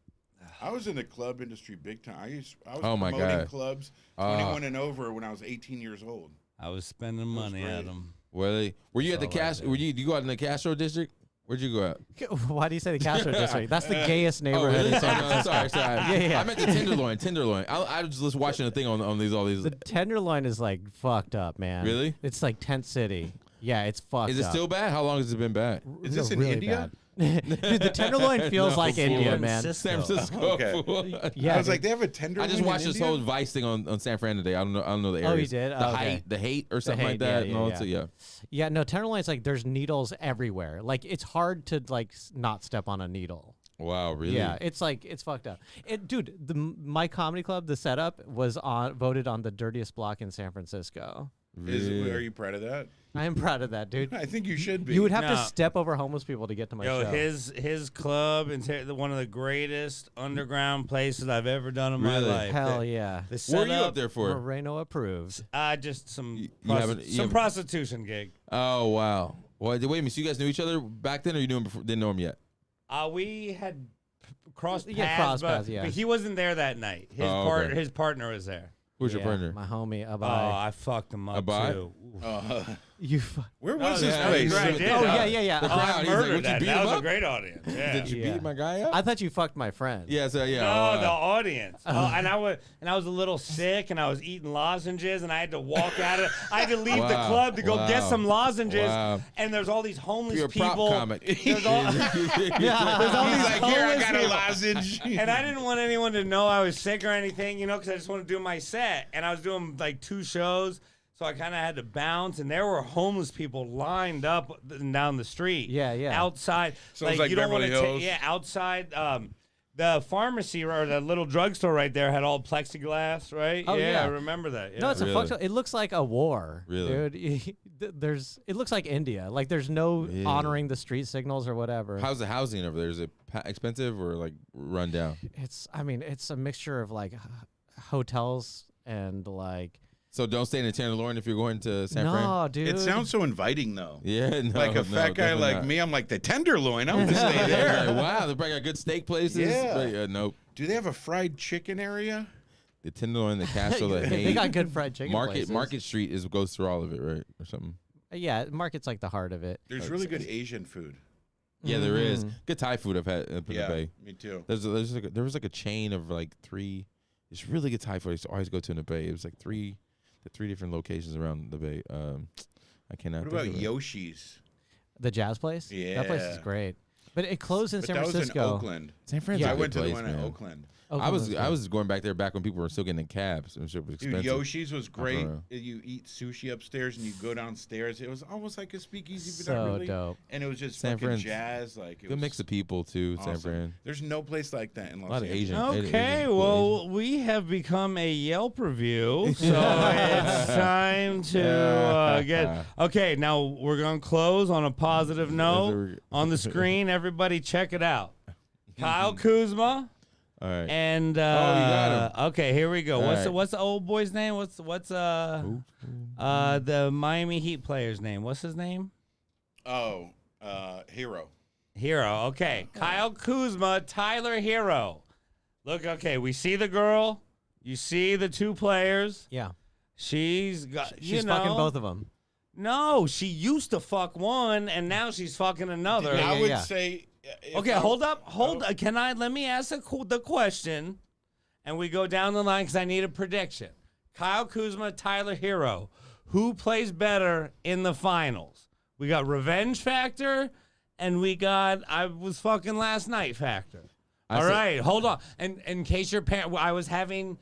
I was in the club industry big time. I was
Oh, my
promoting
God.
clubs 21 and over when I was 18 years old.
I was spending money
great.
at them.
Were you at the
So
Castro? Did you go out in the Castro district? Where'd you go out?
Why do you say the Castro district? That's the gayest neighborhood in San
Oh, no,
Francisco.
sorry.
Yeah.
I meant the Tenderloin. I was just watching a thing on all these.
The Tenderloin is like fucked up, man.
Really?
It's like Tent City. Yeah, it's fucked up.
Is it still bad? How long has it been bad?
Is this in
really
India?
bad. Dude, the Tenderloin feels
No,
like India,
San
man.
Francisco.
San Francisco.
Okay.
Yeah,
I was
dude.
like, they have a tenderloin.
I just watched
in
this
India?
whole Vice thing on San Fran today. I don't know the
Oh,
areas.
you did?
The
Oh, okay.
hate or something like
hate,
that.
yeah,
and all
yeah,
that,
yeah. Yeah, no, Tenderloin's like there's needles everywhere. Like it's hard to like not step on a needle.
Wow, really?
Yeah, it's like it's fucked up. Dude, my comedy club, the setup was voted on the dirtiest block in San Francisco.
Are you proud of that?
I am proud of that, dude.
I think you should be.
You would have to
No.
step over homeless people to get to my
Yo,
show.
his club is one of the greatest underground places I've ever done in my
Really?
life.
Hell yeah.
The
What were you
setup,
up there for?
Moreno approved.
just some
You haven't- you haven't-
prostitution gig.
Oh, wow. Well, wait a minute. So you guys knew each other back then, or you knew him before? Didn't know him yet?
We had crossed paths,
Yeah, crossed
but,
paths, yeah.
but he wasn't there that night. His partner was there.
Who's your
Yeah,
partner?
My homie,
Oh,
Abai.
I fucked him up
Abai?
too.
You
Where was
Oh,
this
yeah,
place?
I did.
Oh, yeah.
The
Oh,
crowd,
I
he's like,
murdered
"Would you
that.
beat
That
him
was a
up?
great audience. Yeah.
Did you
Yeah.
beat my guy up?
I thought you fucked my friend.
Yeah, so yeah.
No, the audience. And I was a little sick, and I was eating lozenges, and I had to walk out of. I had to leave the
Wow.
club to go get
Wow.
some lozenges,
Wow.
and there's all these homeless
You're a prop
people.
comic.
There's all, there's all
He's
these
like, here, I
homeless
got a
people.
lozenge.
And I didn't want anyone to know I was sick or anything, because I just wanted to do my set. And I was doing like 2 shows, so I kind of had to bounce. And there were homeless people lined up down the street.
Yeah.
Outside.
So it's like
you don't want to
Beverly Hills?
Yeah, outside. The pharmacy or the little drugstore right there had all plexiglass, right?
Oh, yeah.
I remember that. Yeah.
No, it's
Really?
a fucked up. It looks like a war,
Really?
dude. It looks like India. Like there's no
Yeah.
honoring the street signals or whatever.
How's the housing over there? Is it expensive or like run down?
It's a mixture of like hotels and like.
So don't stay in the Tenderloin if you're going to San Fran?
No, dude.
It sounds so inviting, though.
Yeah, no.
Like a fat guy
definitely
like
not.
me, I'm like, the tenderloin. I'm going to stay
Yeah,
there.
like, wow, they probably got good steak places.
Yeah.
But, nope.
Do they have a fried chicken area?
The Tenderloin, the Castle, the
They
Hate.
got good fried chicken places.
Market Street goes through all of it, right? Or something.
Yeah, Market's like the heart of it.
There's really good Asian food.
Yeah, there is.
Mhm.
Good Thai food I've had up in the
Yeah,
Bay.
me too.
There was like a chain of like 3. It's really good Thai food I used to always go to in the Bay. It was like 3 different locations around the Bay. I cannot.
What
think
about
of it.
Yoshi's?
The jazz place. That place is
Yeah.
great. But it closed in
But
San
that
Francisco.
was in Oakland.
San Fran's
Yeah,
a
I
good
went to the
place,
one
man.
in Oakland.
I was
good.
going back there back when people were still getting in cabs and shit was
Dude,
expensive.
Yoshi's was great.
know.
You eat sushi upstairs and you go downstairs. It was almost like a speakeasy, but
So
not really.
dope.
And it was just
San
fucking
Fran's
jazz. Like it
Good
was
mix of people too, San
awesome.
Fran.
There's no place like that in Los
A lot of
Angeles.
Asian.
Okay,
Asian-
well, we have become a Yelp review, so it's time to get. Okay, now we're going to close on a positive note. On the screen, everybody check it out. Kyle Kuzma.
All right.
And
you got him.
Okay, here we go.
All
What's the old boy's name? What's the Miami Heat player's name? What's his name?
Oh, Herro.
Herro. Okay. Kyle Kuzma, Tyler Herro. Look, okay, we see the girl. You see the two players.
Yeah.
She's
She's fucking both of them.
No, she used to fuck one, and now she's fucking another.
I would say.
Okay, hold up. Let me ask the question, and we go down the line because I need a prediction. Kyle Kuzma, Tyler Herro. Who plays better in the finals? We got revenge factor, and we got I was fucking last night factor. All right, hold on. And in case your parent, I was having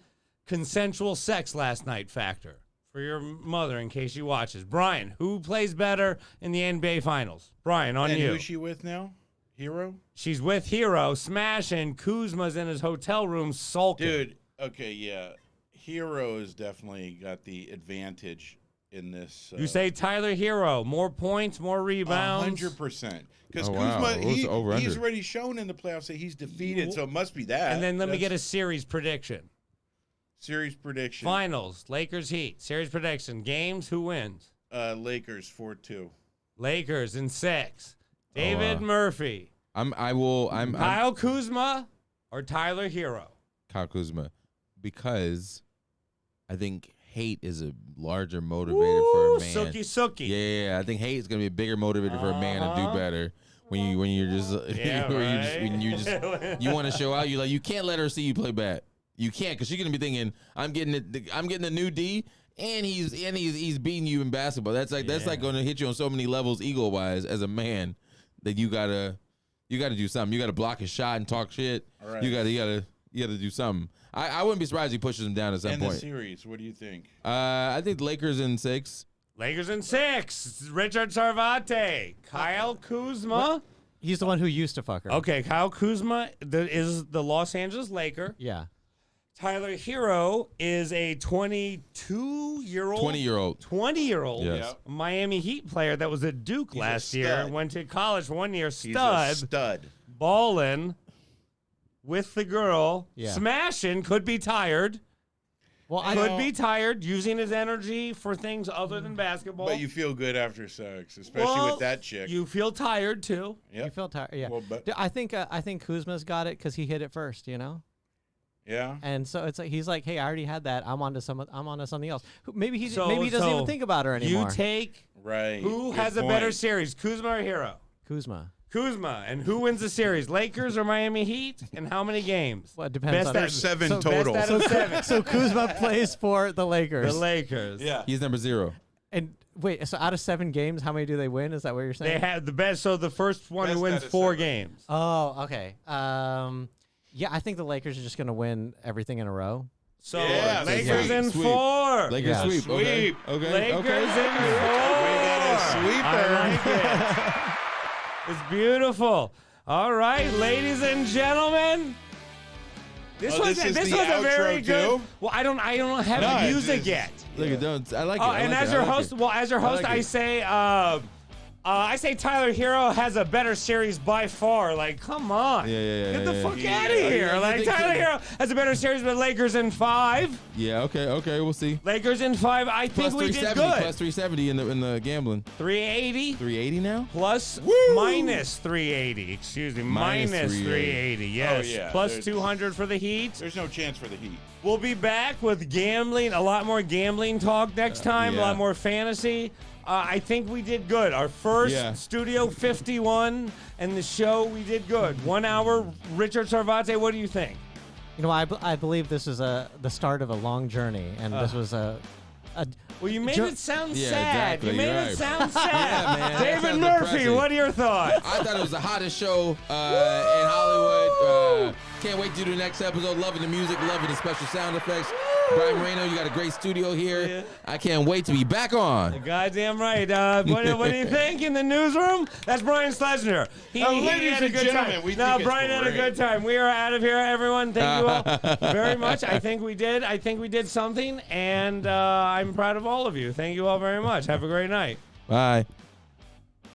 consensual sex last night factor for your mother in case she watches. Brian, who plays better in the NBA finals? Brian, on you.
Who's she with now? Herro?
She's with Herro, smashing. Kuzma's in his hotel room sulking.
Dude, okay, yeah. Herro has definitely got the advantage in this.
You say Tyler Herro, more points, more rebounds.
100%. Because
wow.
Kuzma, he's already shown in the playoffs that he's defeated, so it must be that.
And then let me get a series prediction.
Series prediction.
Finals, Lakers Heat. Series prediction. Games, who wins?
Lakers 4-2.
Lakers in 6. David Murphy.
I'm
Kyle Kuzma or Tyler Herro?
Kyle Kuzma, because I think hate is a larger motivator for a man.
Sookie.
Yeah, I think hate is gonna be a bigger motivator for a man to do better. When you're just you want to show out. You can't let her see you play bad. You can't, because she's gonna be thinking I'm getting a new D. And he's beating you in basketball. That's like going to hit you on so many levels, ego wise, as a man, that you gotta do something. You gotta block his shot and talk shit.
All right.
You gotta do something. I wouldn't be surprised if he pushes him down at some point.
The series, what do you think?
I think the Lakers in 6.
Lakers in 6. Richard Sarvate. Kyle Kuzma.
He's the one who used to fuck her.
Okay, Kyle Kuzma is the Los Angeles Laker.
Yeah.
Tyler Herro is a 20-year-old.
20-year-old. Yes.
Miami Heat player that was at Duke last year. Went to college for 1 year.
He's a stud.
Ballin' with the girl.
Yeah.
Smashing. Could be tired.
Well,
Could be tired using his energy for things other than basketball.
But you feel good after sex, especially with that chick.
You feel tired too.
Yep.
You feel tired. Yeah.
Well,
I think Kuzma's got it because he hit it first. You know.
Yeah.
And so it's like he's like, hey, I already had that. I'm on to something else. Maybe he doesn't even think about her anymore.
You take
right.
Who has a better series, Kuzma or Herro?
Kuzma.
And who wins the series, Lakers or Miami Heat? And how many games?
Well, it depends on
There's 7 total.
Best out of 7.
So Kuzma plays for the Lakers.
The Lakers.
Yeah.
He's number 0.
And wait, so out of 7 games, how many do they win? Is that what you're saying?
They have the best. So the first one who wins 4 games.
Oh, okay. Yeah, I think the Lakers are just going to win everything in a row.
So
yeah,
Lakers in
sweep.
4.
Lakers sweep. Okay.
Lakers in 4.
We got a sweeper.
I like it. It's beautiful. All right, ladies and gentlemen. This was a very good.
Too?
Well, I don't have the music yet.
Look at those. I like it.
And as your host, I say Tyler Herro has a better series by far. Like, come on. Get the fuck out of here. Like, Tyler Herro has a better series with Lakers in 5.
Yeah, okay, we'll see.
Lakers in 5. I think we did good.
Plus 370 in the gambling.
380.
380 now?
Plus minus 380. Excuse me. Minus 380. Yes.
Oh, yeah.
Plus 200 for the Heat.
There's no chance for the Heat.
We'll be back with gambling, a lot more gambling talk next time, a lot more fantasy. I think we did good. Our first Studio 51 and the show, we did good. 1 hour. Richard Sarvate, what do you think?
You know, I believe this is the start of a long journey, and this was a
well, you made it sound sad.
Exactly.
You made it sound sad.
Yeah, man,
David Murphy, what are your thoughts?
I thought it was the hottest show in Hollywood. Can't wait to do the next episode. Loving the music, loving the special sound effects. Brian Moreno, you got a great studio here.
Yeah.
I can't wait to be back on.
You're goddamn right. What do you think in the newsroom? That's Brian Schlesinger.
Ladies and gentlemen, we think
Brian had a good time. We are out of here, everyone. Thank you all very much. I think we did something, and I'm proud of all of you. Thank you all very much. Have a great night.
Bye.